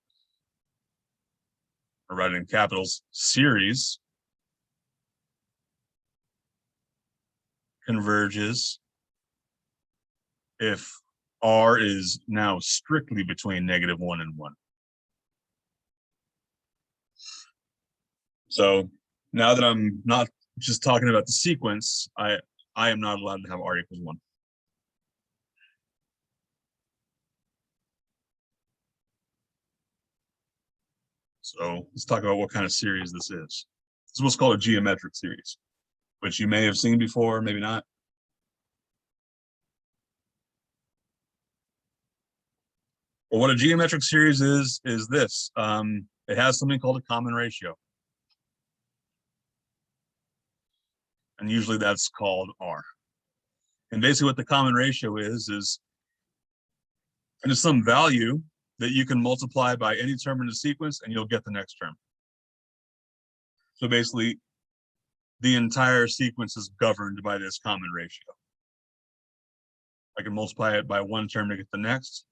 I'll write it in capitals, series converges if r is now strictly between -1 and 1. So now that I'm not just talking about the sequence, I am not allowed to have r equals 1. So let's talk about what kind of series this is. This is what's called a geometric series, which you may have seen before, maybe not. Well, what a geometric series is this. It has something called a common ratio. And usually that's called R. And basically what the common ratio is and it's some value that you can multiply by any term in the sequence and you'll get the next term. So basically, the entire sequence is governed by this common ratio. I can multiply it by one term to get the next.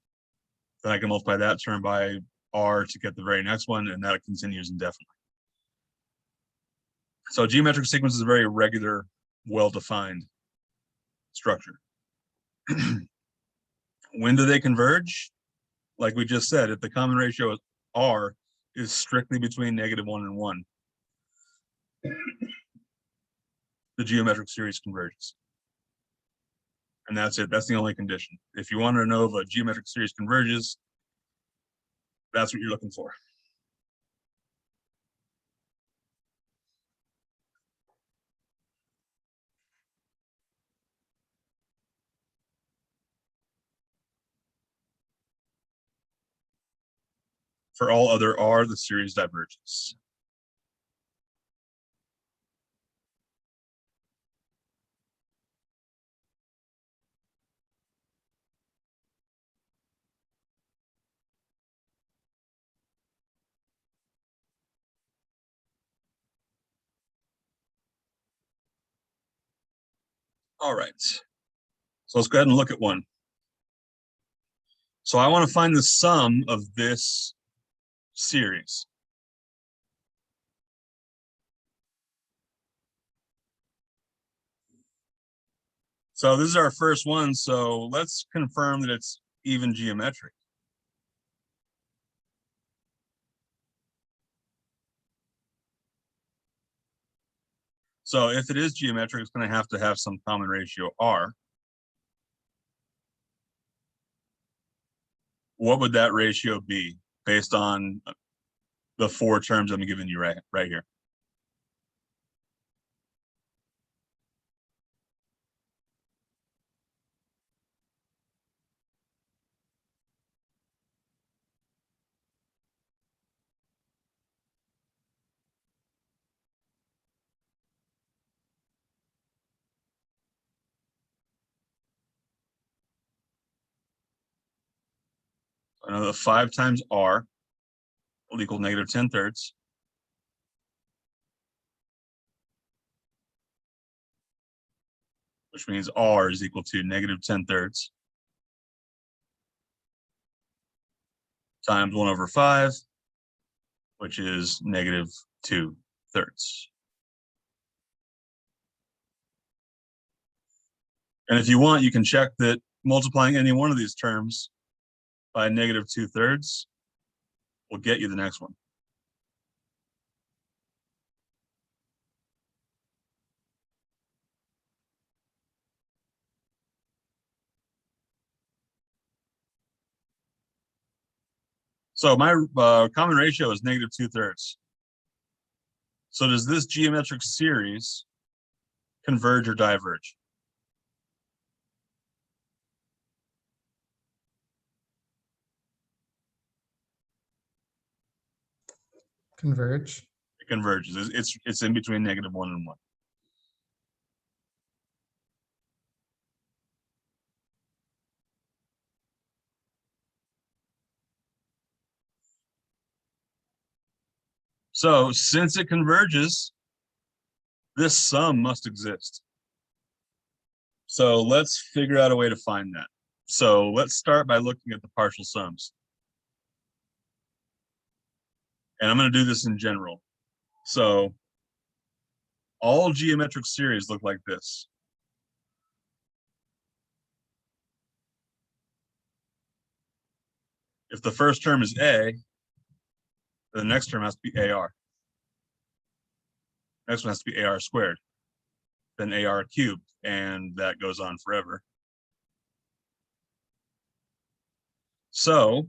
Then I can multiply that term by R to get the very next one, and that continues indefinitely. So geometric sequence is a very regular, well-defined structure. When do they converge? Like we just said, if the common ratio of R is strictly between -1 and 1, the geometric series converges. And that's it. That's the only condition. If you want to know if a geometric series converges, that's what you're looking for. For all other R, the series diverges. All right. So let's go ahead and look at one. So I want to find the sum of this series. So this is our first one. So let's confirm that it's even geometric. So if it is geometric, it's going to have some common ratio R. What would that ratio be based on the 4 terms I'm giving you right here? Another 5 times r will equal negative 10/3. Which means r is equal to negative 10/3 times 1/5, which is negative 2/3. And if you want, you can check that multiplying any one of these terms by negative 2/3 will get you the next one. So my common ratio is negative 2/3. So does this geometric series converge or diverge? Converge. It converges. It's in between -1 and 1. So since it converges, this sum must exist. So let's figure out a way to find that. So let's start by looking at the partial sums. And I'm going to do this in general. So all geometric series look like this. If the first term is a, the next term has to be ar. Next one has to be ar squared, then ar cubed, and that goes on forever. So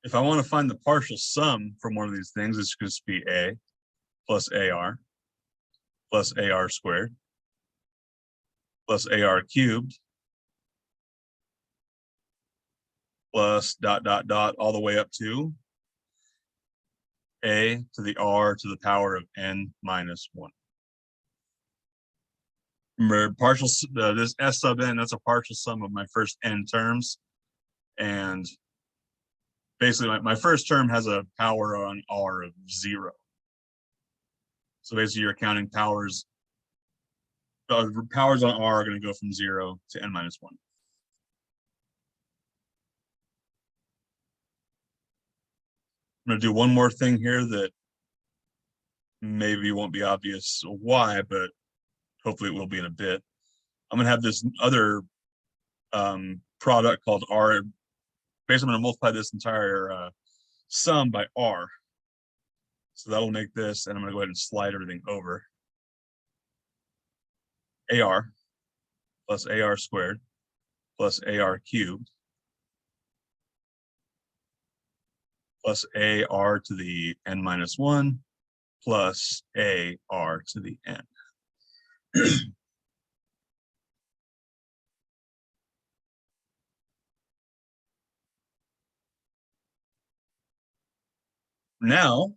if I want to find the partial sum from one of these things, it's going to be a plus ar squared plus ar cubed plus ... all the way up to a to the r to the power of n minus 1. Remember, this s sub n, that's a partial sum of my first n terms. And basically, my first term has a power on r of 0. So basically, you're counting powers. The powers on r are going to go from 0 to n minus 1. I'm going to do one more thing here that maybe won't be obvious why, but hopefully it will be in a bit. I'm going to have this other product called r. Basically, I'm going to multiply this entire sum by r. So that'll make this, and I'm going to go ahead and slide everything over. ar plus ar squared plus ar cubed plus ar to the n minus 1 plus ar to the n. Now,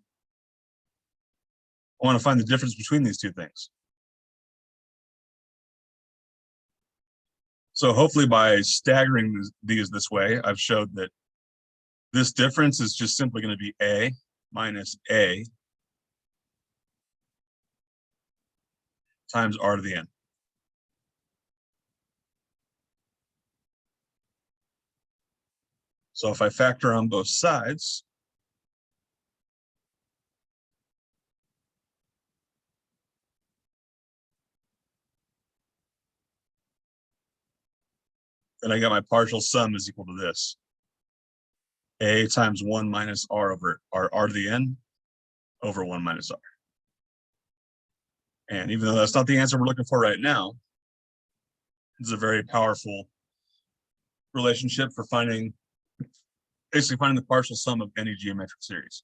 I want to find the difference between these two things. So hopefully by staggering these this way, I've showed that this difference is just simply going to be a minus a times r to the n. So if I factor on both sides, then I got my partial sum is equal to this. A times 1 minus r over r to the n over 1 minus r. And even though that's not the answer we're looking for right now, it's a very powerful relationship for basically finding the partial sum of any geometric series.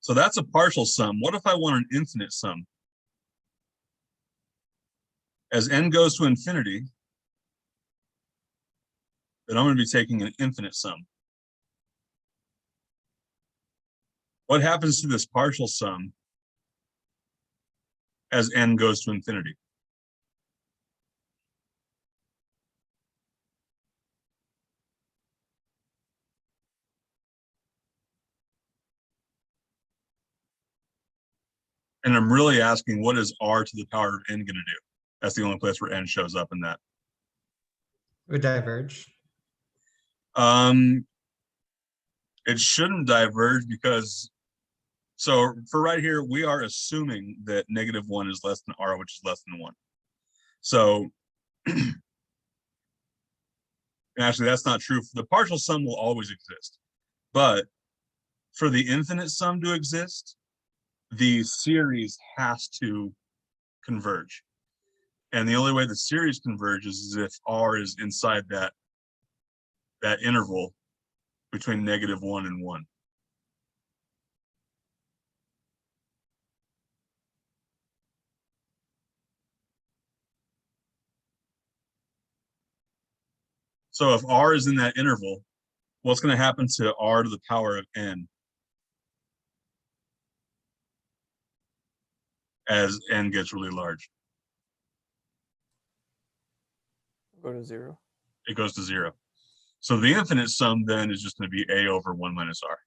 So that's a partial sum. What if I want an infinite sum? As n goes to infinity, then I'm going to be taking an infinite sum. What happens to this partial sum as n goes to infinity? And I'm really asking, what is r to the power of n going to do? That's the only place where n shows up in that. Would diverge. It shouldn't diverge because, so for right here, we are assuming that -1 is less than r, which is less than 1. So actually, that's not true. The partial sum will always exist. But for the infinite sum to exist, the series has to converge. And the only way the series converges is if r is inside that interval between -1 and 1. So if r is in that interval, what's going to happen to r to the power of n as n gets really large? Go to 0. It goes to 0. So the infinite sum then is just going to be a over 1 minus r.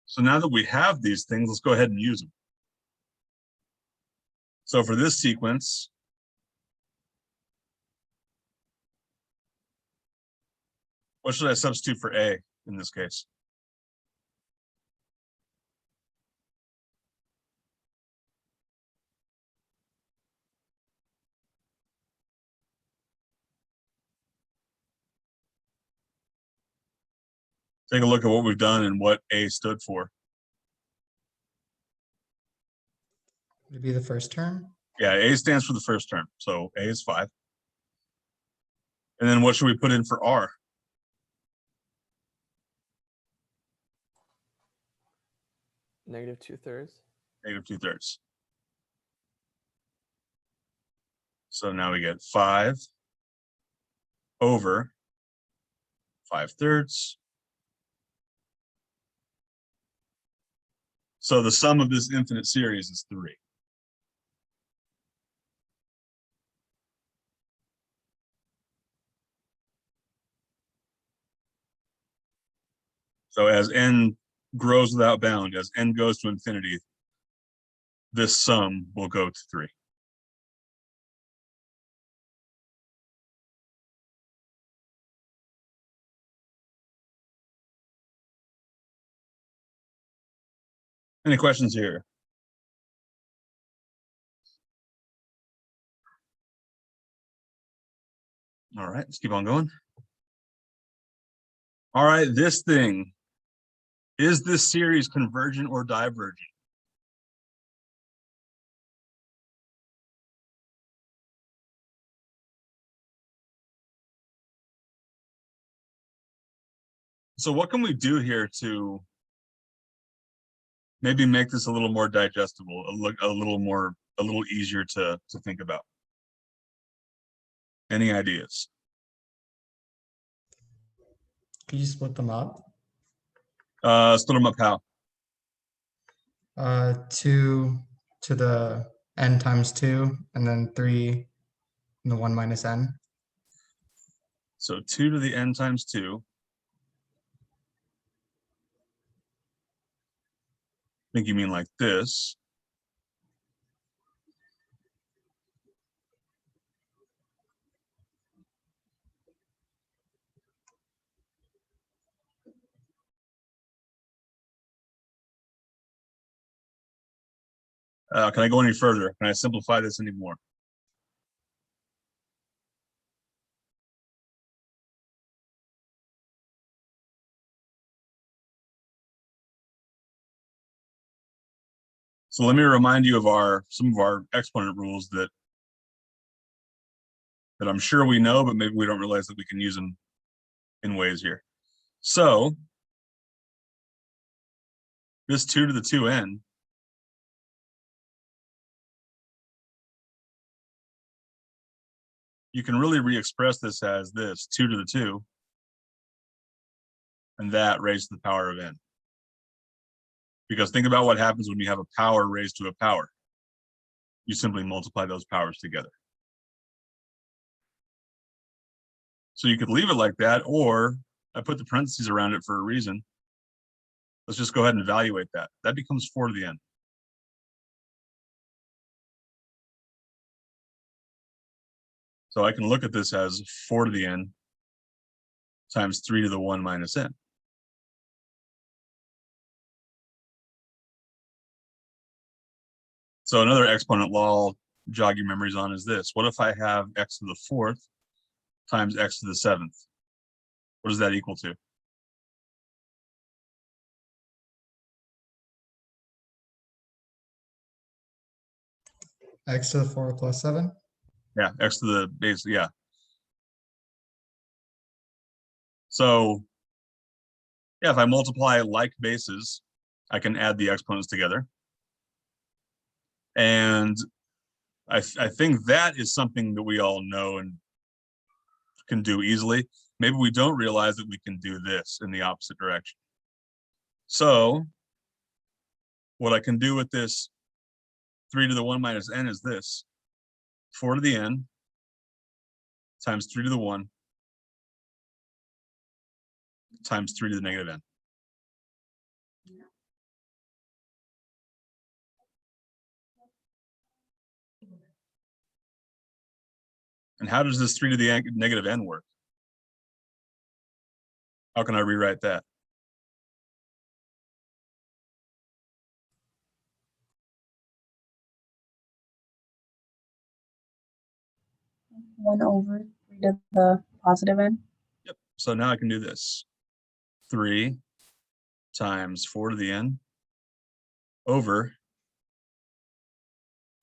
So now that we have these things, let's go ahead and use them. So for this sequence, what should I substitute for a in this case? Take a look at what we've done and what a stood for. Would it be the first term? Yeah, a stands for the first term. So a is 5. And then what should we put in for r? -2/3. -2/3. So now we get 5 over 5/3. So the sum of this infinite series is 3. So as n grows without bound, as n goes to infinity, this sum will go to 3. Any questions here? All right, let's keep on going. All right, this thing, is this series convergent or divergent? So what can we do here to maybe make this a little more digestible, a little easier to think about? Any ideas? Could you split them up? Split them up how? 2 to the n times 2, and then 3 and the 1 minus n. So 2 to the n times 2. I think you mean like this. Can I go any further? Can I simplify this anymore? So let me remind you of some of our exponent rules that I'm sure we know, but maybe we don't realize that we can use them in ways here. So this 2 to the 2n you can really re-express this as this 2 to the 2 and that raised to the power of n. Because think about what happens when you have a power raised to a power. You simply multiply those powers together. So you could leave it like that, or I put the parentheses around it for a reason. Let's just go ahead and evaluate that. That becomes 4 to the n. So I can look at this as 4 to the n times 3 to the 1 minus n. So another exponent law I'll jog your memories on is this. What if I have x to the 4th times x to the 7th? What does that equal to? X to the 4 plus 7. Yeah, x to the base, yeah. So yeah, if I multiply like bases, I can add the exponents together. And I think that is something that we all know and can do easily. Maybe we don't realize that we can do this in the opposite direction. So what I can do with this 3 to the 1 minus n is this. 4 to the n times 3 to the 1 times 3 to the negative n. And how does this 3 to the negative n work? How can I rewrite that? One over 3 to the positive n. Yep. So now I can do this. 3 times 4 to the n over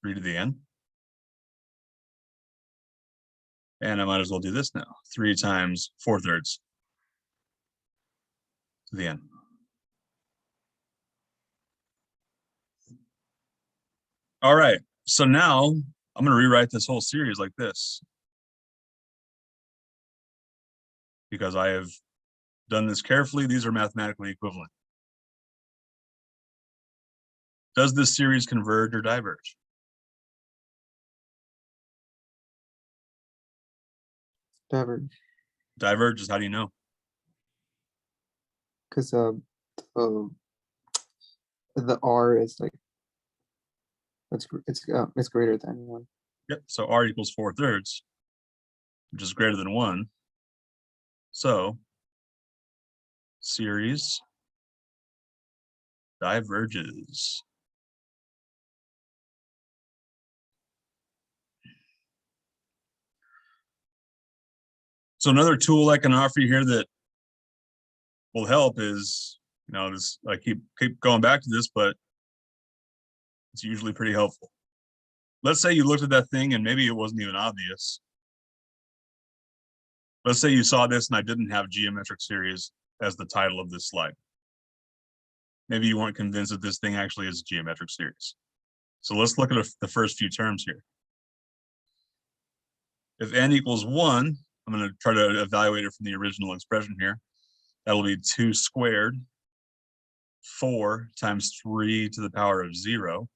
3 to the n. And I might as well do this now. 3 times 4/3 to the n. All right. So now I'm going to rewrite this whole series like this, because I have done this carefully. These are mathematically equivalent. Does this series converge or diverge? Diverge. Diverge is how do you know? Because the R is like it's greater than 1. Yep. So r equals 4/3, which is greater than 1. So series diverges. So another tool I can offer you here that will help is, this, I keep going back to this, but it's usually pretty helpful. Let's say you looked at that thing and maybe it wasn't even obvious. Let's say you saw this and I didn't have geometric series as the title of this slide. Maybe you weren't convinced that this thing actually is a geometric series. So let's look at the first few terms here. If n equals 1, I'm going to try to evaluate it from the original expression here. That'll be 2 squared, 4 times 3 to the power of 0,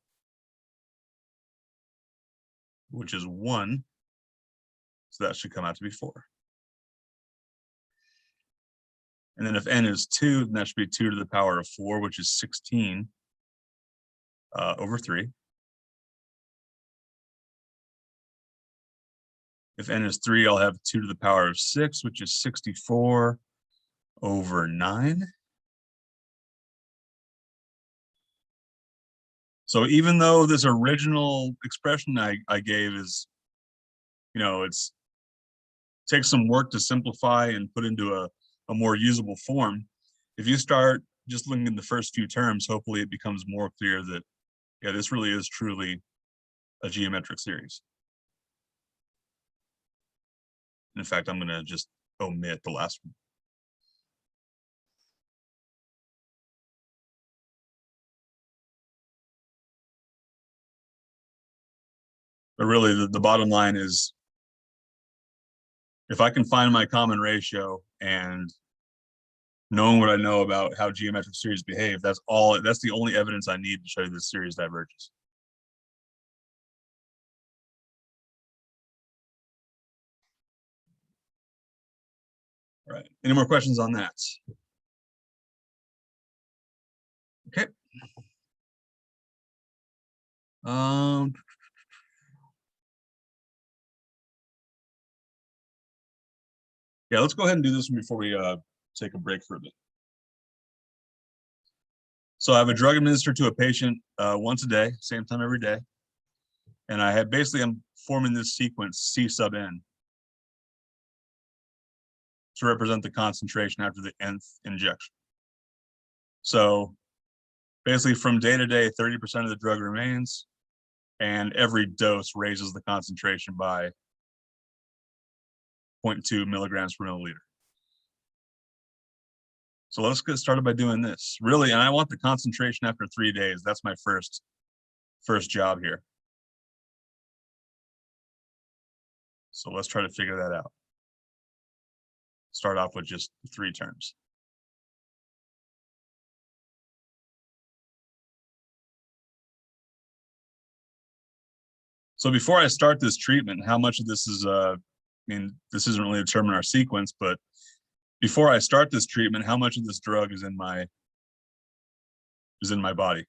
which is 1. So that should come out to be 4. And then if n is 2, then that should be 2 to the power of 4, which is 16 over 3. If n is 3, I'll have 2 to the power of 6, which is 64 over 9. So even though this original expression I gave is, it's takes some work to simplify and put into a more usable form, if you start just looking at the first few terms, hopefully it becomes more clear that, yeah, this really is truly a geometric series. In fact, I'm going to just omit the last one. But really, the bottom line is, if I can find my common ratio and knowing what I know about how geometric series behave, that's the only evidence I need to show you this series diverges. All right, any more questions on that? Okay. Yeah, let's go ahead and do this one before we take a break for a bit. So I have a drug administered to a patient once a day, same time every day. And I have basically, I'm forming this sequence C sub n to represent the concentration after the nth injection. So basically from day to day, 30% of the drug remains, and every dose raises the concentration by 0.2 milligrams per milliliter. So let's get started by doing this. Really, and I want the concentration after 3 days. That's my first job here. So let's try to figure that out. Start off with just 3 terms. So before I start this treatment, how much of this is, I mean, this isn't really determine our sequence, but before I start this treatment, how much of this drug is in my body?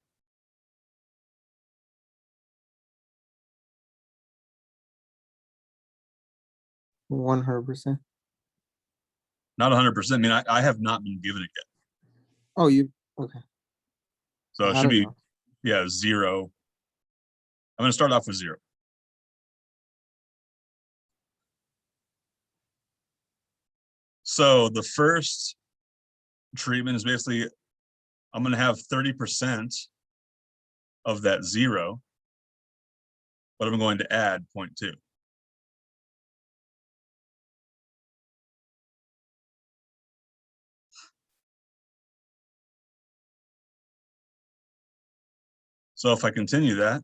One 100%. Not 100%. I mean, I have not been given it yet. Oh, you okay? So it I should don't be, know. yeah, 0. I'm going to start off with 0. So the first treatment is basically, I'm going to have 30% of that 0, but I'm going to add 0.2. So if I continue that,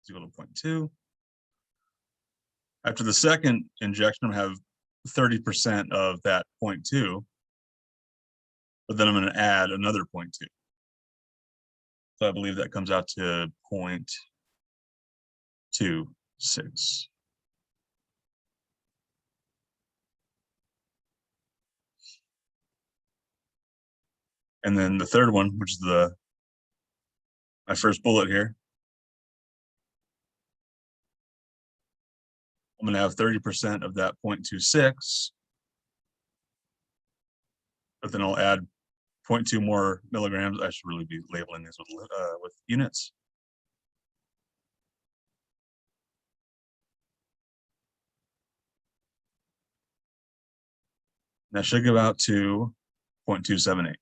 it's equal to 0.2. After the second injection, I'm going to have 30% of that 0.2, but then I'm going to add another 0.2. So I believe that comes out to 0.26. And then the third one, which is my first bullet here, I'm going to have 30% of that 0.26, but then I'll add 0.2 more milligrams. I should really be labeling this with units. And that should give out to 0.278.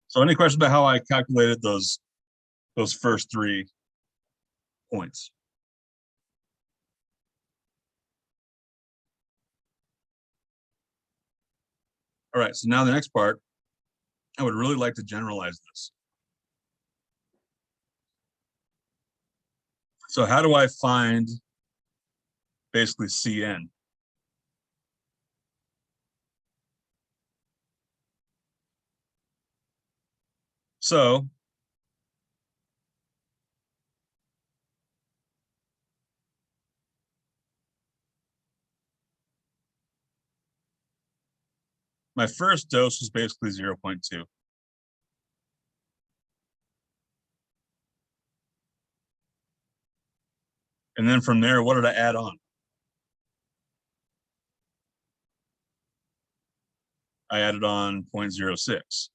So any questions about how I calculated those first 3 points? All right, so now the next part, I would really like to generalize this. So how do I find basically Cn? So my first dose was basically 0.2. And then from there, what did I add on? I added on 0.06.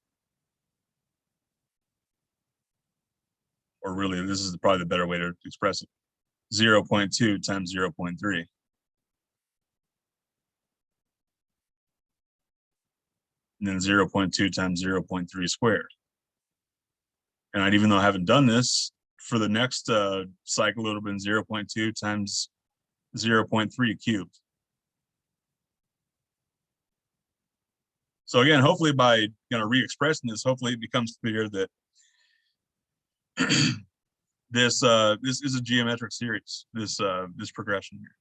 Or really, this is probably the better way to express it. 0.2 times 0.3. And then 0.2 times 0.3 squared. And even though I haven't done this, for the next cycle, it would have been 0.2 times 0.3 cubed. So again, hopefully by re-expressing this, hopefully it becomes clear that this is a geometric series, this progression here.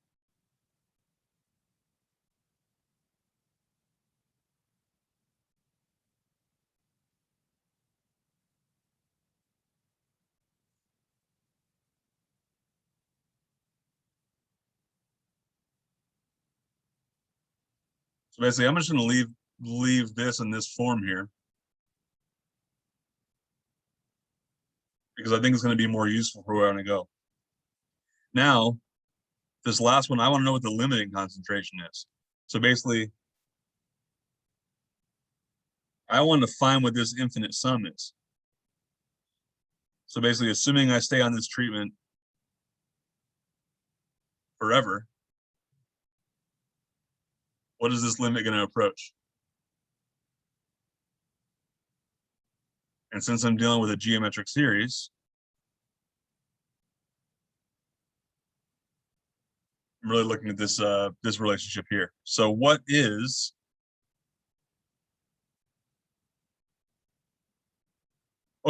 So basically, I'm just going to leave this in this form here, because I think it's going to be more useful for where I want to go. Now, this last one, I want to know what the limiting concentration is. So basically, I want to find what this infinite sum is. So basically, assuming I stay on this treatment forever, what is this limit going to approach? And since I'm dealing with a geometric series, I'm really looking at this this relationship here. So what's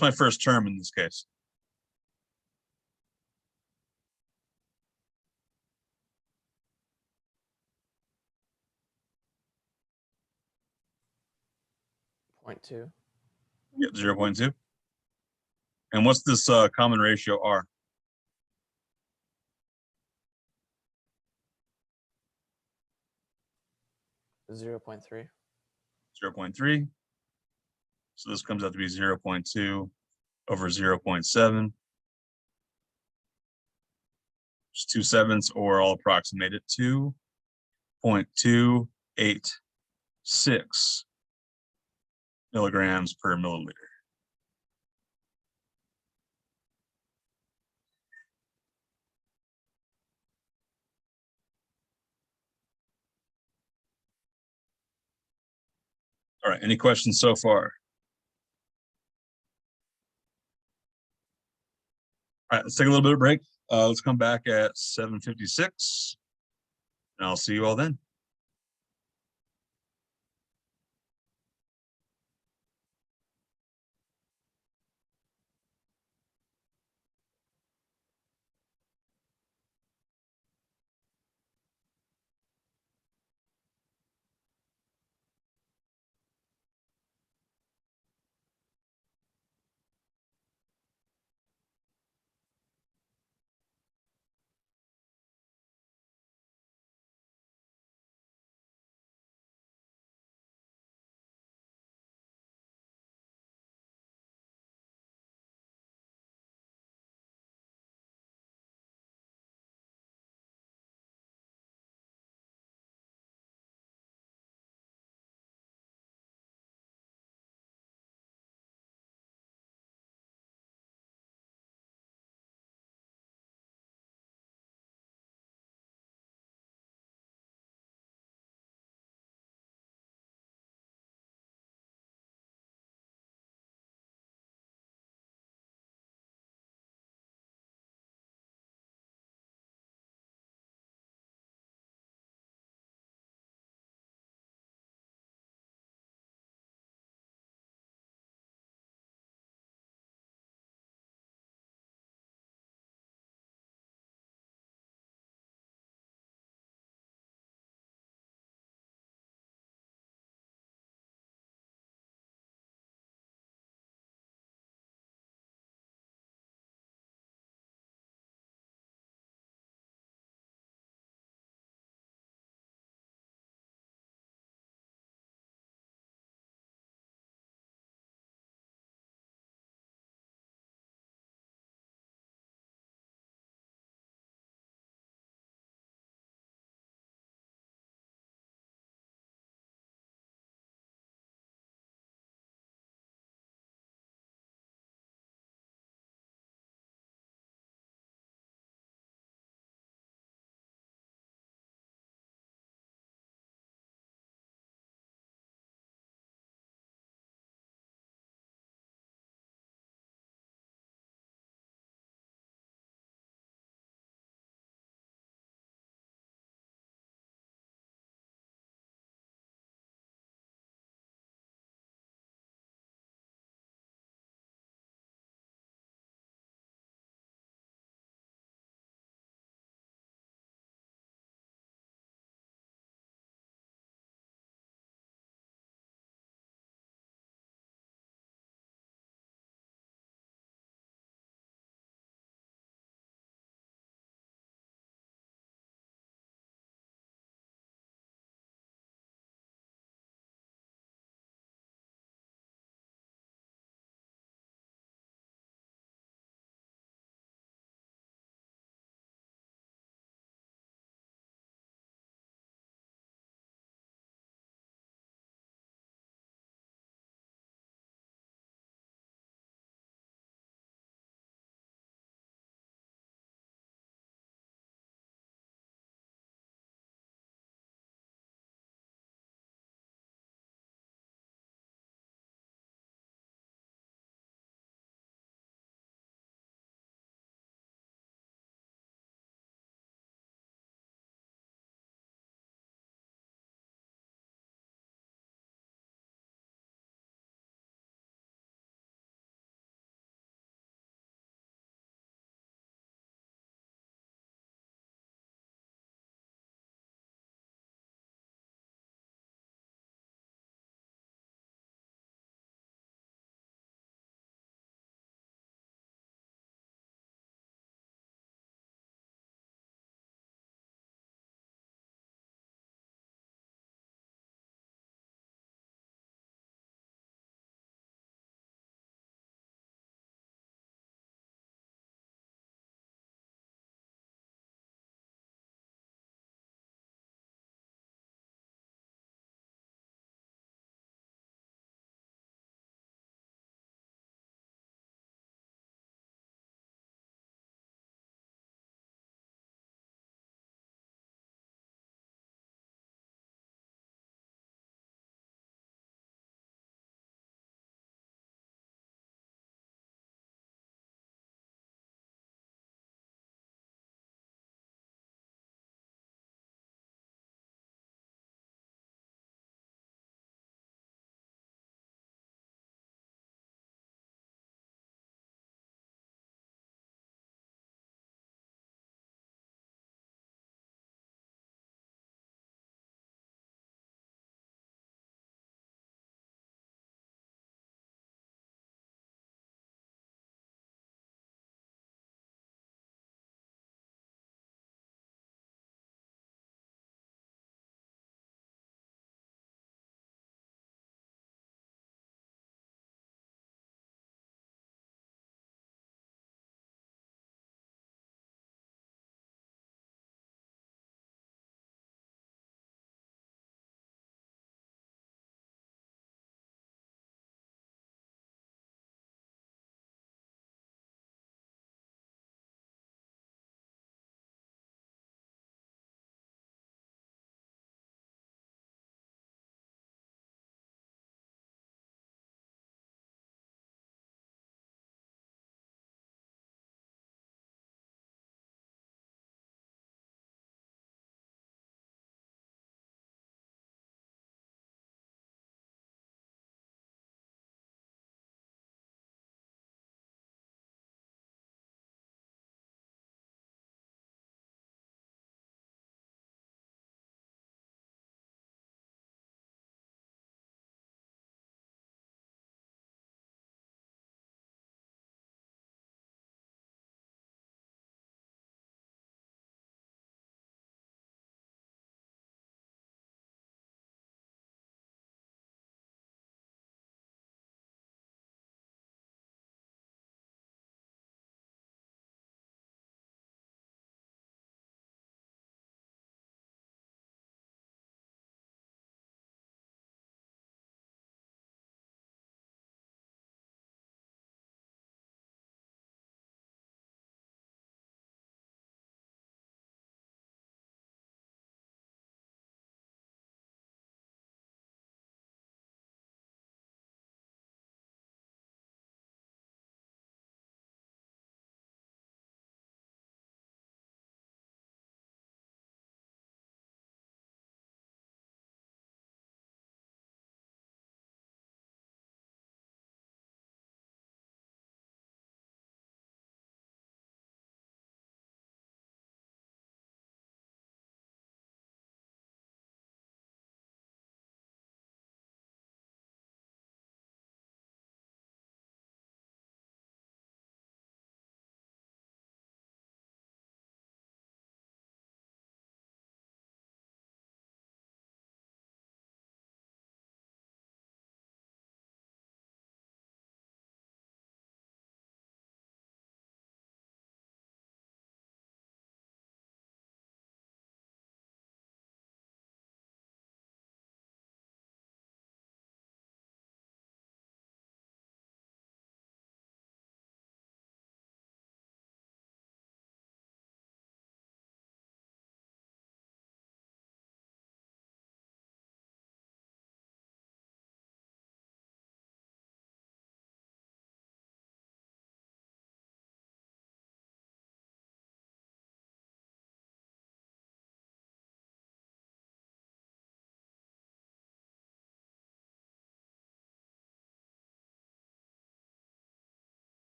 my first term in this case? Point 2. Yep, 0.2. And what's this common ratio R? 0.3. 0.3. So this comes out to be 0.2 over 0.7. Just 2/7, or I'll approximate it, 2.286 milligrams per milliliter. All right, any questions so far? All right, let's take a little bit of break. Let's come back at 7:56, and I'll see you all then.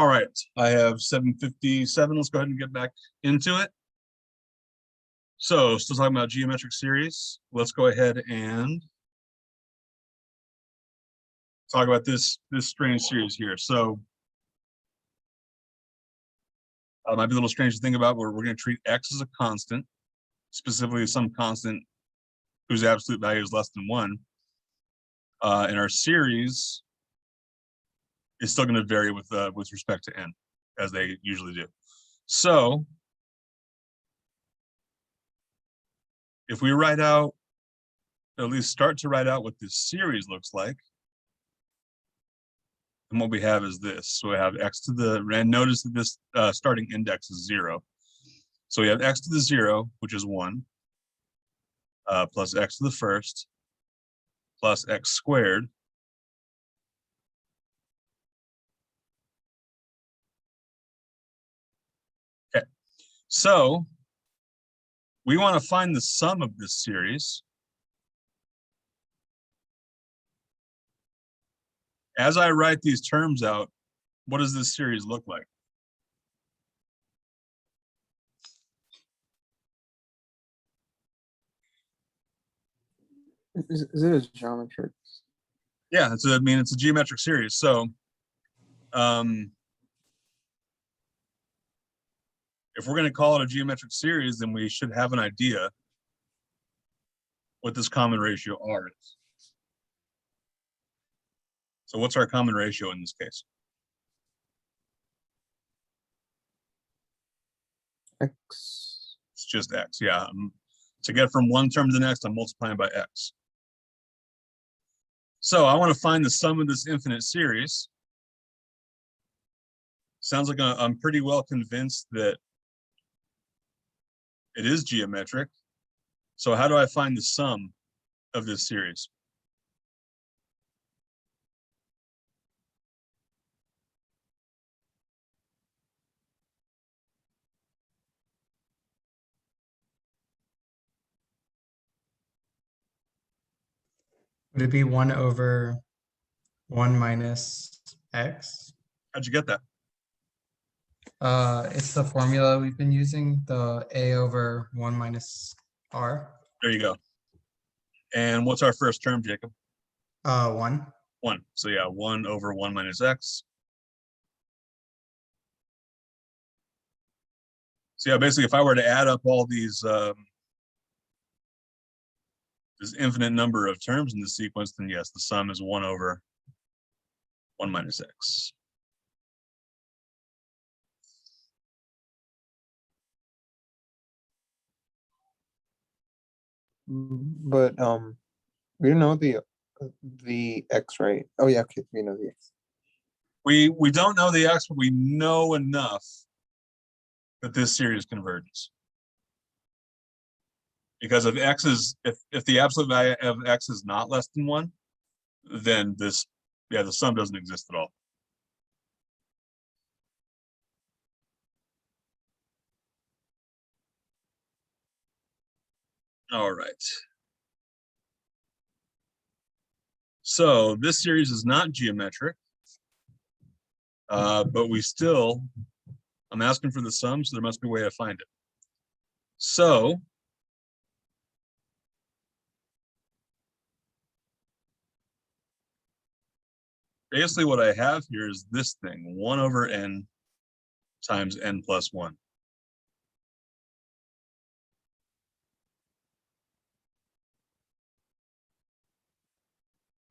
All right, I have 7:57. Let's go ahead and get back into it. So still talking about geometric series. Let's go ahead and talk about this strange series here. So it might be a little strange to think about, but we're going to treat x as a constant, specifically some constant whose absolute value is less than 1. And our series is still going to vary with respect to n, as they usually do. So if we write out, at least start to write out what this series looks like, and what we have is this. So we have x to the, and notice that this starting index is 0. So we have x to the 0, which is 1, plus x to the first, plus x squared. Okay, so we want to find the sum of this series. As I write these terms out, what does this series look like? Is it a geometric? Yeah, it's a geometric series. So if we're going to call it a geometric series, then we should have an idea what this common ratio R is. So what's our common ratio in this case? X. It's just x, yeah. To get from one term to the next, I'm multiplying by x. So I want to find the sum of this infinite series. Sounds like I'm pretty well convinced that it is geometric. So how do I find the sum of this series? Would it be 1 over 1 minus x? How'd you get that? It's the formula we've been using, the a over 1 minus r. There you go. And what's our first term, Jacob? 1. 1. So yeah, 1 over 1 minus x. So yeah, basically, if I were to add up all these, this infinite number of terms in the sequence, then yes, the sum is 1 over 1 minus x. But we don't know the x, right? Oh yeah, okay, we know the x. We don't know the x, but we know enough that this series converges. Because if x is, if the absolute value of x is not less than 1, then this, yeah, the sum doesn't exist at all. All right. So this series is not geometric, but we still, I'm asking for the sum, so there must be a way to find it. So basically what I have here is this thing, 1 over n times n plus 1.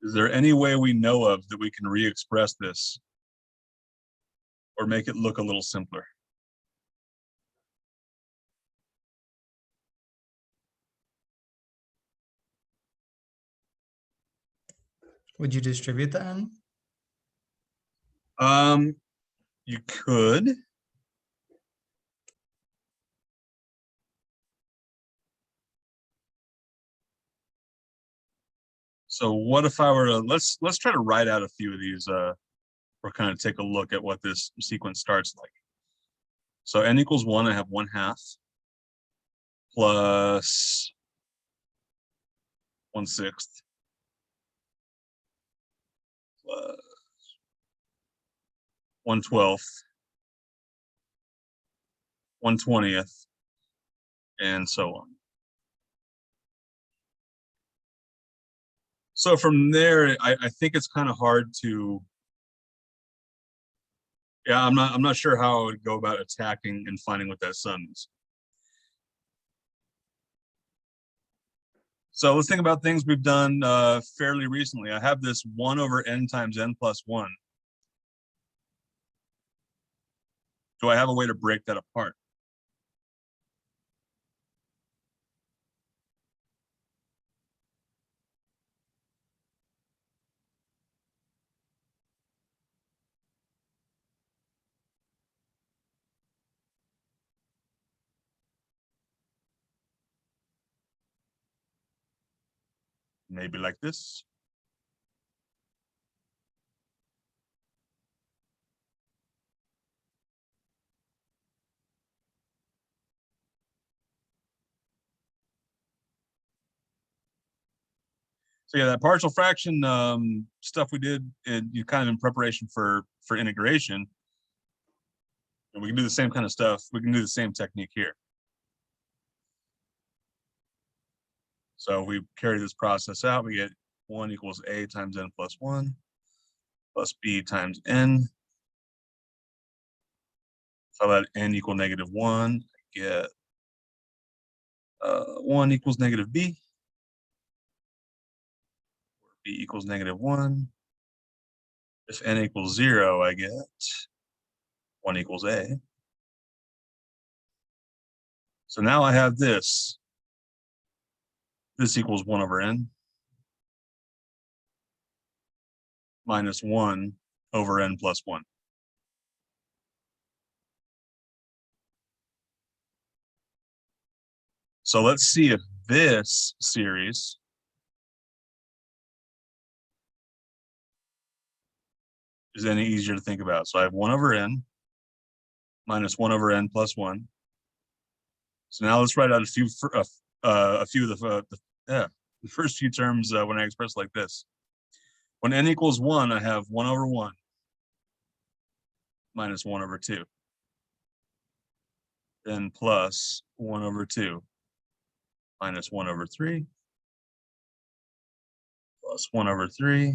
Is there any way we know of that we can re-express this or make it look a little simpler? Would you distribute the n? You could. So what if I were to, let's try to write out a few of these, or kind of take a look at what this sequence starts like. So n equals 1, I have 1/2 plus 1/6 plus 1/12, 1/20th, and so on. So from there, I think it's kind of hard to, yeah, I'm not sure how I would go about attacking and finding what that sum is. So let's think about things we've done fairly recently. I have this 1/n times n plus 1. Do I have a way to break that apart? Maybe like this. So yeah, that partial fraction stuff we did, you kind of in preparation for integration. And we can do the same kind of stuff. We can do the same technique here. So we carry this process out. We get 1 equals a times n plus 1 plus b times n. So I let n equal -1, I get 1 equals negative b. B equals -1. If n equals 0, I get 1 equals a. So now I have this. This equals 1/n minus 1/n plus 1. So let's see if this series is any easier to think about. So I have 1/n minus 1/n plus 1. So now let's write out a few of the first few terms when I express like this. When n equals 1, I have 1/1 minus 1/2. Then plus 1/2 minus 1/3 plus 1/3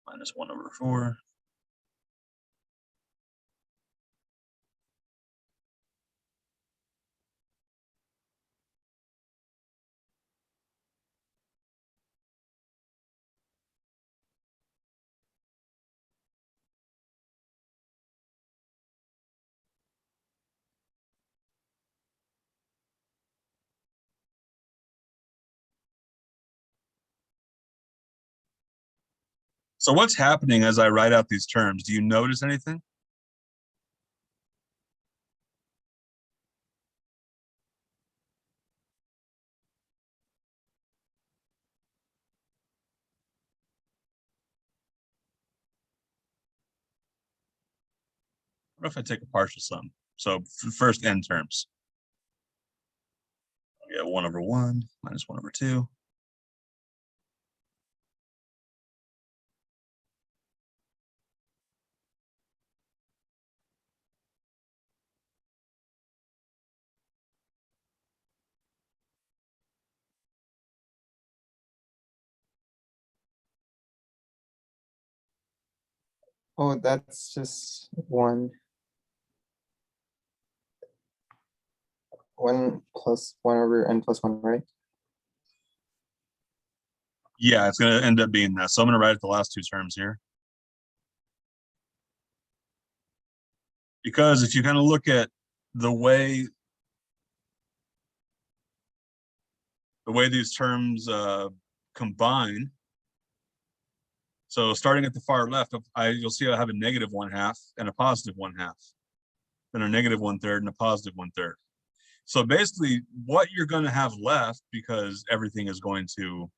minus 1/4. So what's happening as I write out these terms? Do you notice anything? What if I take a partial sum? So first n terms. I get 1/1 minus 1/2. Oh, that's just 1. 1 plus 1/n plus 1, right? Yeah, it's going to end up being that. So I'm going to write the last two terms here. Because if you kind of look at the way these terms combine, so starting at the far left, you'll see I have a -1/2 and a +1/2, then a -1/3 and a +1/3. So basically, what you're going to have left, because everything is going to,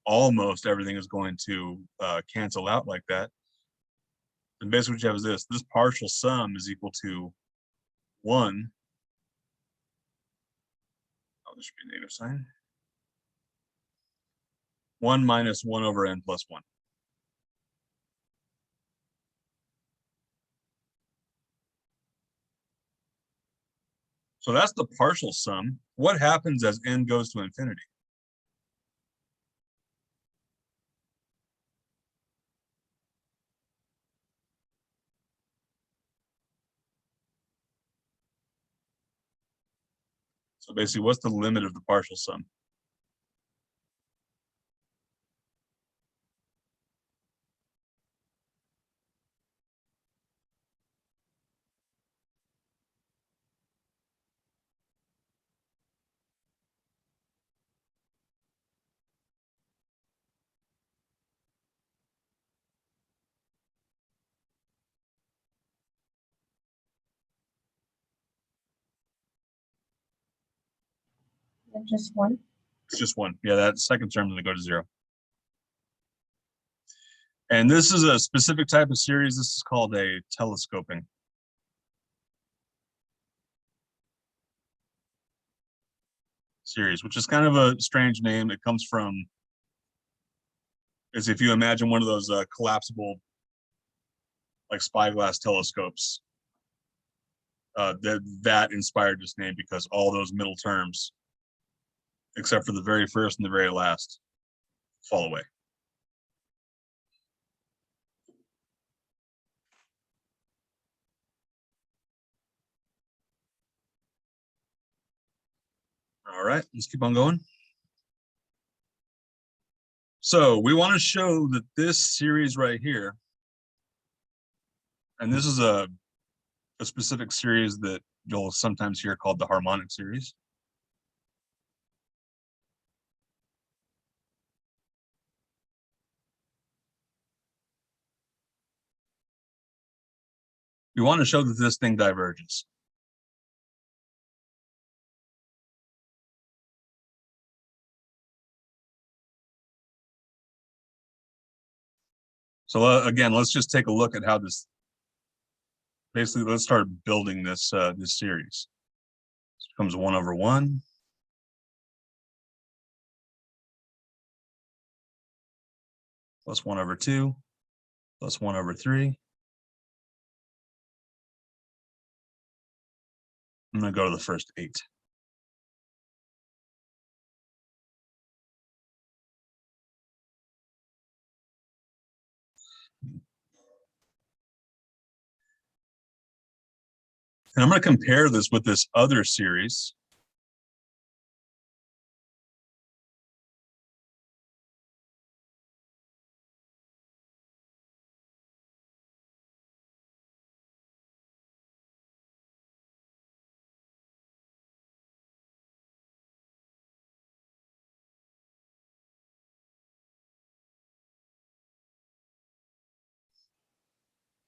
almost everything is going to cancel out like that. And basically what you have is this. This partial sum is equal to 1. Oh, this should be a negative sign. 1 minus 1/n plus 1. So that's the partial sum. What happens as n goes to infinity? So basically, what's the limit of the partial sum? Then just one. It's just one. Yeah, that second term doesn't go to 0. And this is a specific type of series. This is called a telescoping. Series, which is kind of a strange name. It comes from, is if you imagine one of those collapsible, like spyglass telescopes, that inspired this name because all those middle terms, except for the very first and the very last, fall away. All right, let's keep on going. So we want to show that this series right here, and this is a specific series that you'll sometimes hear called the harmonic series. We want to show that this thing diverges. So again, let's just take a look at how this, basically, let's start building this this series. This becomes 1 over 1. Plus 1 over 2. Plus 1 over 3. I'm going to go to the first 8. And I'm going to compare this with this other series.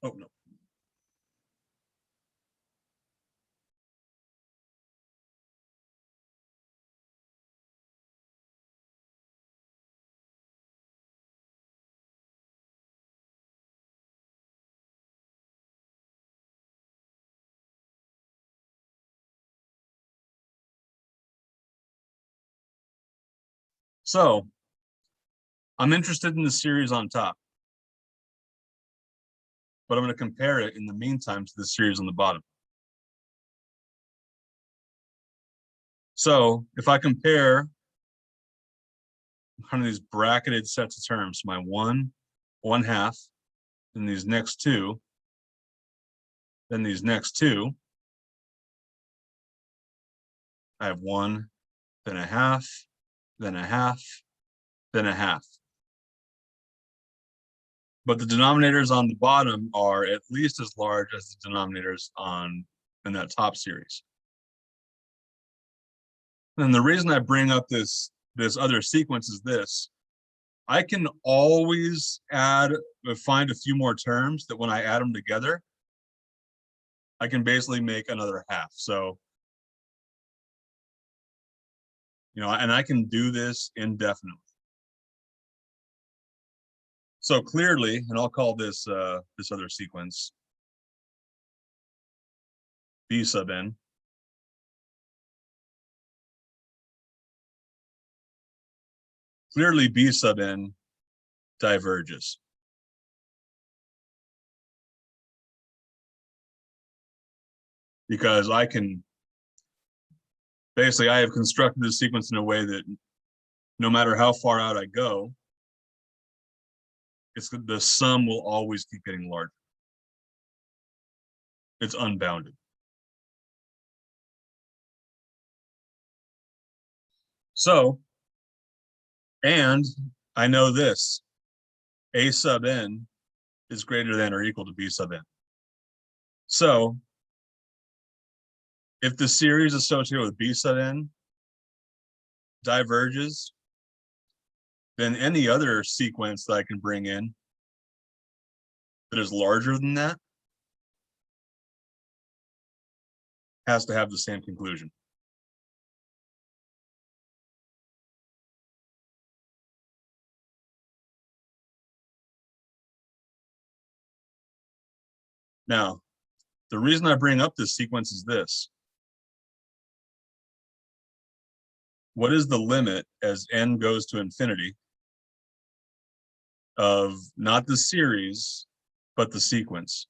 Oh, no. So I'm interested in the series on top, but I'm going to compare it in the meantime to the series on the bottom. So if I compare kind of these bracketed sets of terms, my 1, 1/2, then these next 2, then these next 2, I have 1, then a half, then a half, then a half. But the denominators on the bottom are at least as large as the denominators in that top series. And the reason I bring up this other sequence is this. I can always find a few more terms that when I add them together, I can basically make another half. So, and I can do this indefinitely. So clearly, and I'll call this this other sequence B sub n. Clearly, B sub n diverges. Because I can basically I have constructed this sequence in a way that no matter how far out I go, the sum will always keep getting larger. It's unbounded. So, and I know this, A sub n is greater than or equal to B sub n. So, if the series associated with B sub n diverges, then any other sequence that I can bring in that is larger than that has to have the same conclusion. Now, the reason I bring up this sequence is this. What is the limit as n goes to infinity of not the series, but the sequence?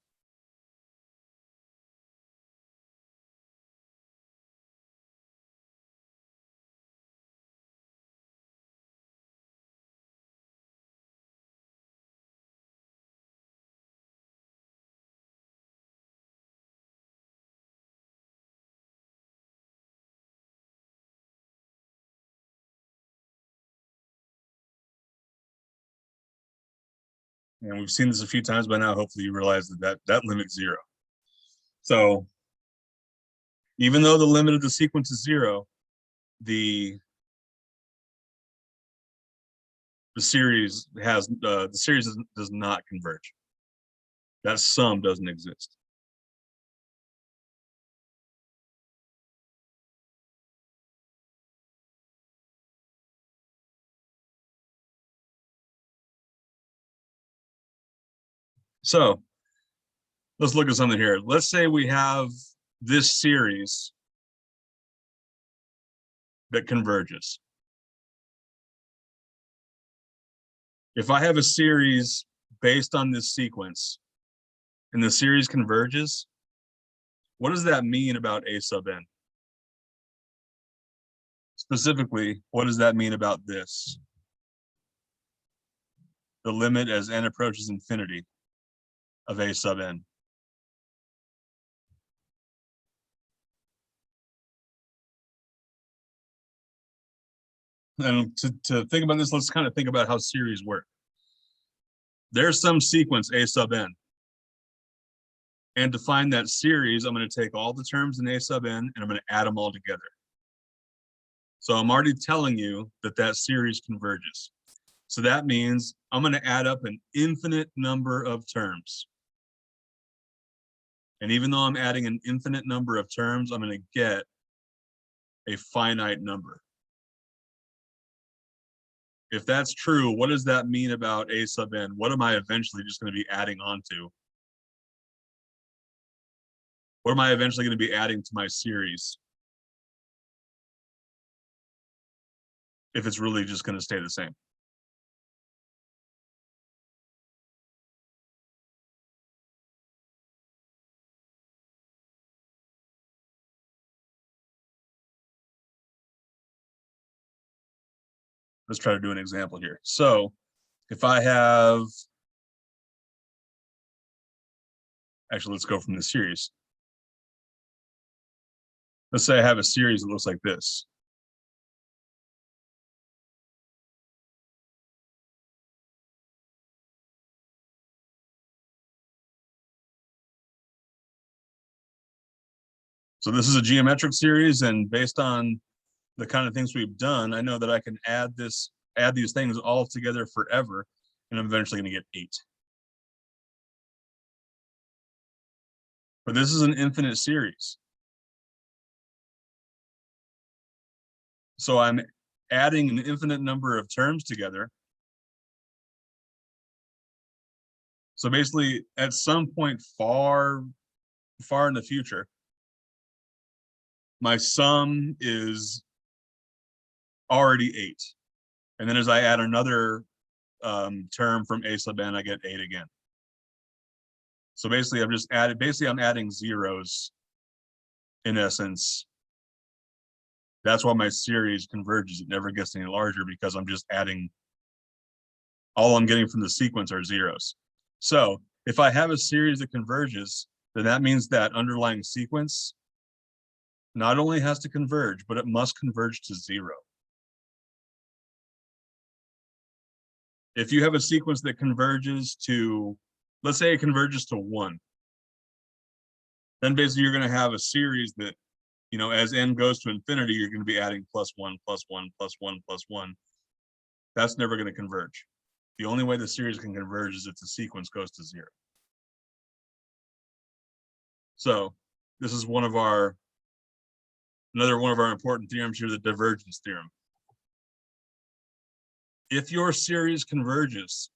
And we've seen this a few times by now. Hopefully you realize that limit's 0. So even though the limit of the sequence is 0, the series does not converge. That sum doesn't exist. So let's look at something here. Let's say we have this series that converges. If I have a series based on this sequence and the series converges, what does that mean about A sub n? Specifically, what does that mean about this? The limit as n approaches infinity of A sub n. And to think about this, let's kind of think about how series work. There's some sequence A sub n. And to find that series, I'm going to take all the terms in A sub n and I'm going to add them all together. So I'm already telling you that that series converges. So that means I'm going to add up an infinite number of terms. And even though I'm adding an infinite number of terms, I'm going to get a finite number. If that's true, what does that mean about A sub n? What am I eventually just going to be adding on to? What am I eventually going to be adding to my series? If it's really just going to stay the same. Let's try to do an example here. So if I have, actually, let's go from the series. Let's say I have a series that looks like this. So this is a geometric series, and based on the kind of things we've done, I know that I can add these things all together forever, and I'm eventually going to get 8. But this is an infinite series. So I'm adding an infinite number of terms together. So basically, at some point far, far in the future, my sum is already 8. And then as I add another term from A sub n, I get 8 again. So basically, I'm adding zeros in essence That's why my series converges. It never gets any larger because I'm just adding, all I'm getting from the sequence are zeros. So if I have a series that converges, then that means that underlying sequence not only has to converge, but it must converge to 0. If you have a sequence that converges to, let's say it converges to 1, then basically you're going to have a series that, you know, as n goes to infinity, you're going to be adding +1, +1, +1, +1. That's never going to converge. The only way the series can converge is if the sequence goes to 0. So this is another one of our important theorems here, the divergence theorem. If your series converges,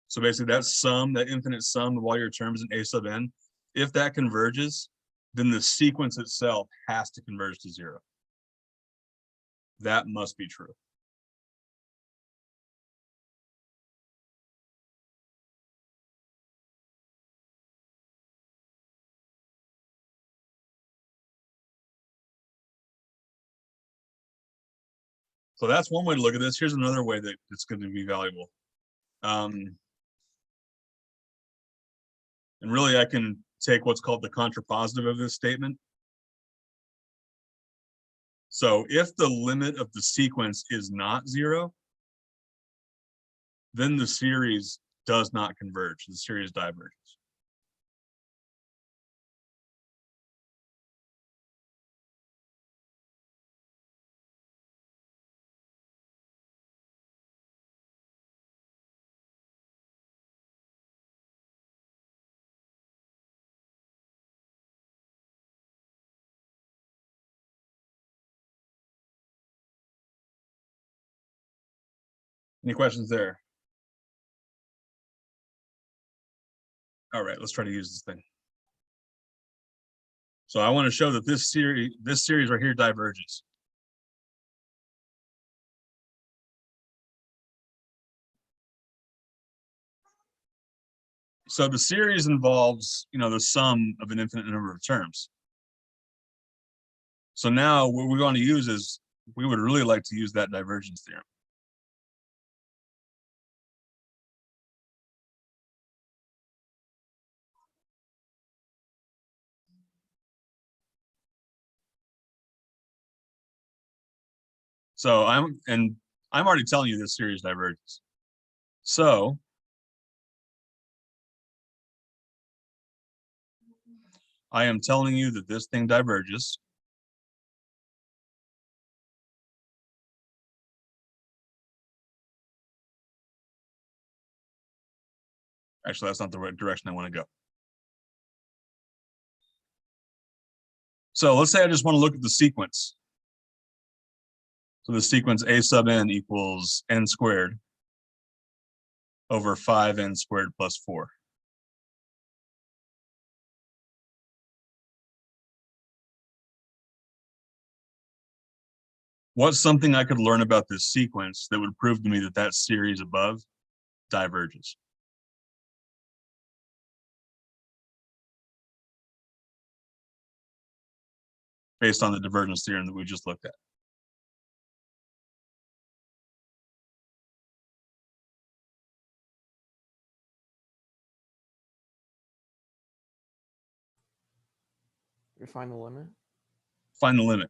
so basically that sum, that infinite sum of all your terms in A sub n, if that converges, then the sequence itself has to converge to 0. That must be true. So that's one way to look at this. Here's another way that it's going to be valuable. And really, I can take what's called the contrapositive of this statement. So if the limit of the sequence is not 0, then the series does not converge. The series diverges. Any questions there? All right, let's try to use this thing. So I want to show that this series right here diverges. So the series involves, you know, the sum of an infinite number of terms. So now what we're going to use is, we would really like to use that divergence theorem. So I'm already telling you this series diverges. So I am telling you that this thing diverges. Actually, that's not the right direction I want to go. So let's say I just want to look at the sequence. So the sequence A sub n equals n squared over 5n squared plus 4. What's something I could learn about this sequence that would prove to me that that series above diverges? Based on the divergence theorem that we just looked at. You find the limit. Find the limit.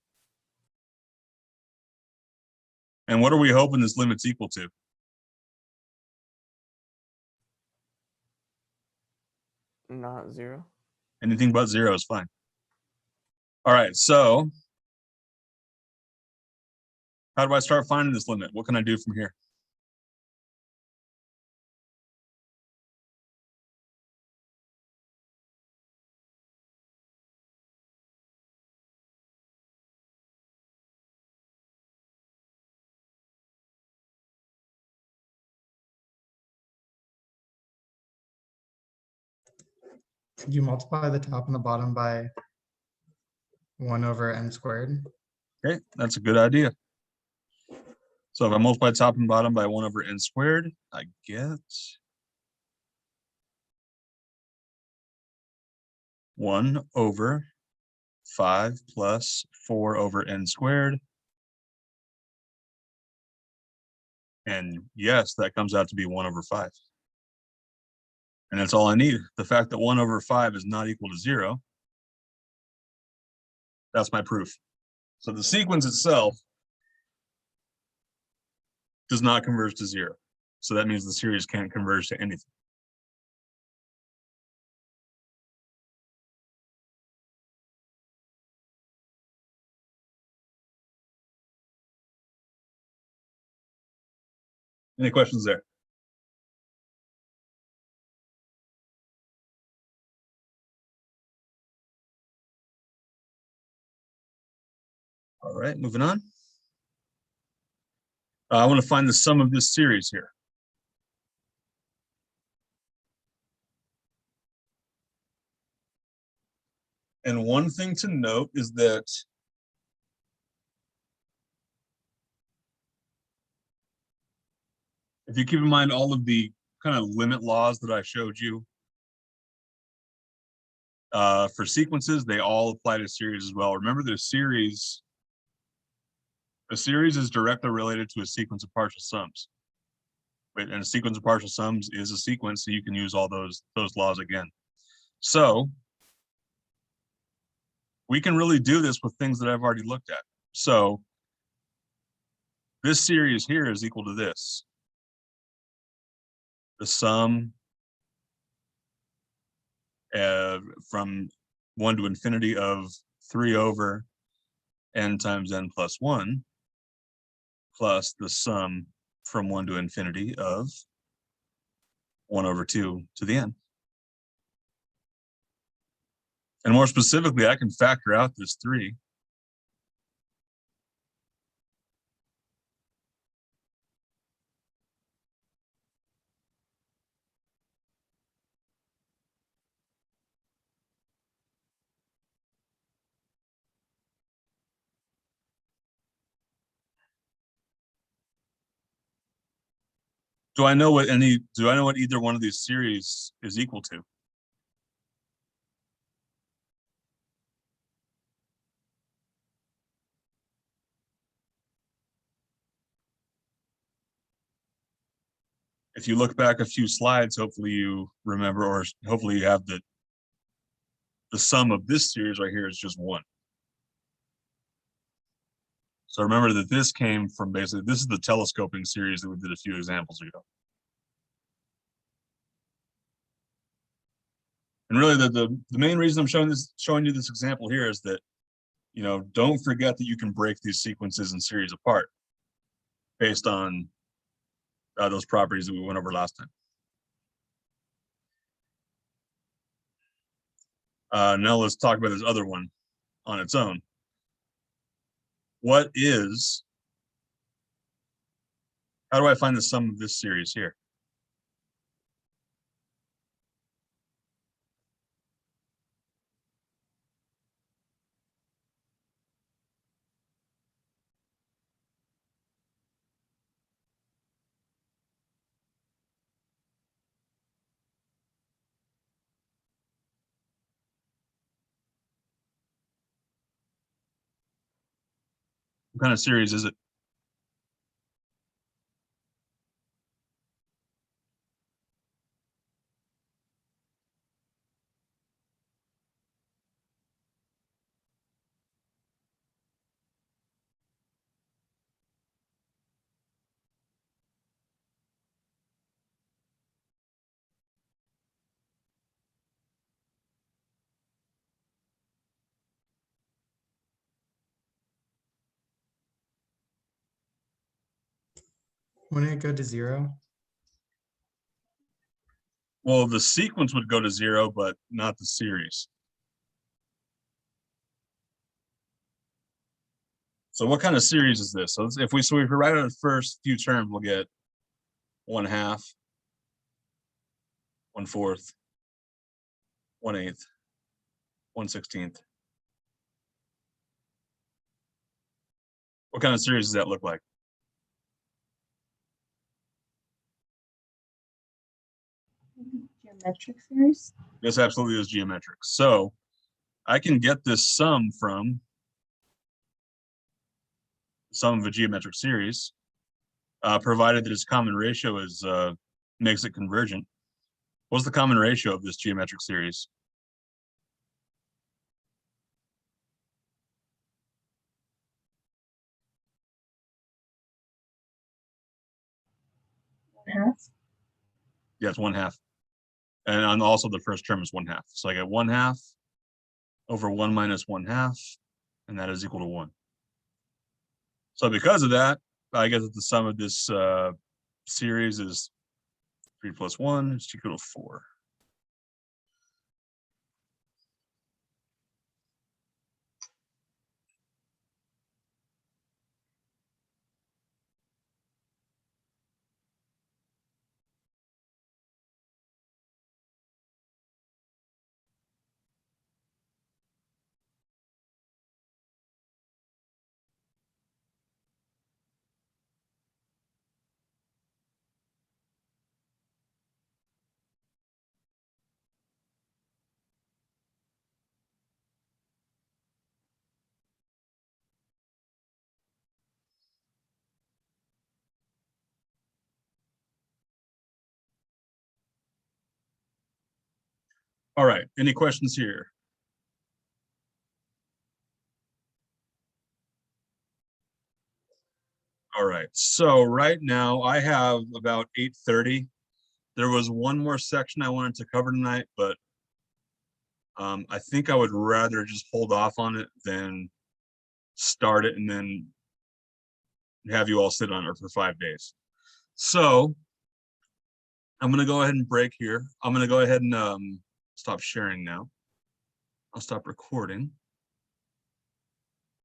And what are we hoping this limit's equal to? Not 0. Anything but 0 is fine. All right, so how do I start finding this limit? What can I do from here? Could you multiply the top and the bottom by 1 over n squared? Okay, that's a good idea. So if I multiply top and bottom by 1 over n squared, I get 1 over 5 plus 4 over n squared. And yes, that comes out to be 1 over 5. And that's all I need. The fact that 1 over 5 is not equal to 0. That's my proof. So the sequence itself does not converge to 0. So that means the series can't converge to anything. Any questions there? All right, moving on. I want to find the sum of this series here. And one thing to note is that if you keep in mind all of the kind of limit laws that I showed you, for sequences, they all apply to series as well. Remember that a series is directly related to a sequence of partial sums. Right? And a sequence of partial sums is a sequence, so you can use all those laws again. So we can really do this with things that I've already looked at. So this series here is equal to this. The sum from 1 to infinity of 3 over n times n plus 1 plus the sum from 1 to infinity of 1 over 2 to the n. And more specifically, I can factor out this 3. Do I know what either one of these series is equal to? If you look back a few slides, hopefully you remember, or hopefully you have the sum of this series right here is just 1. So remember that this came from basically, this is the telescoping series that we did a few examples ago. And really the main reason I'm showing you this example here is that, don't forget that you can break these sequences and series apart based on those properties that we went over last time. Now let's talk about this other one on its own. How do I find the sum of this series here? What kind of series is it? Wouldn't it go to 0? Well, the sequence would go to 0, but not the series. So what kind of series is this? So if we write out the first few terms, we'll get 1/2, 1/4, 1/8, 1/16. What kind of series does that look like? Geometric series. This absolutely is geometric. So I can get this sum from sum of a geometric series, provided that its common ratio is makes it convergent. What's the common ratio of this geometric series? Half. Yeah, it's 1/2. And on also the first term is 1/2. So I get 1/2 over 1 minus 1/2, and that is equal to 1. So because of that, I guess that the sum of this series is 3 plus 1 is equal to 4. All right, any questions here? All right, so right now I have about 8:30. There was one more section I wanted to cover tonight, but I think I would rather just hold off on it than start it and then have you all sit on it for 5 days. So I'm gonna go ahead and break here. I'm gonna go ahead and stop sharing now. I'll stop recording.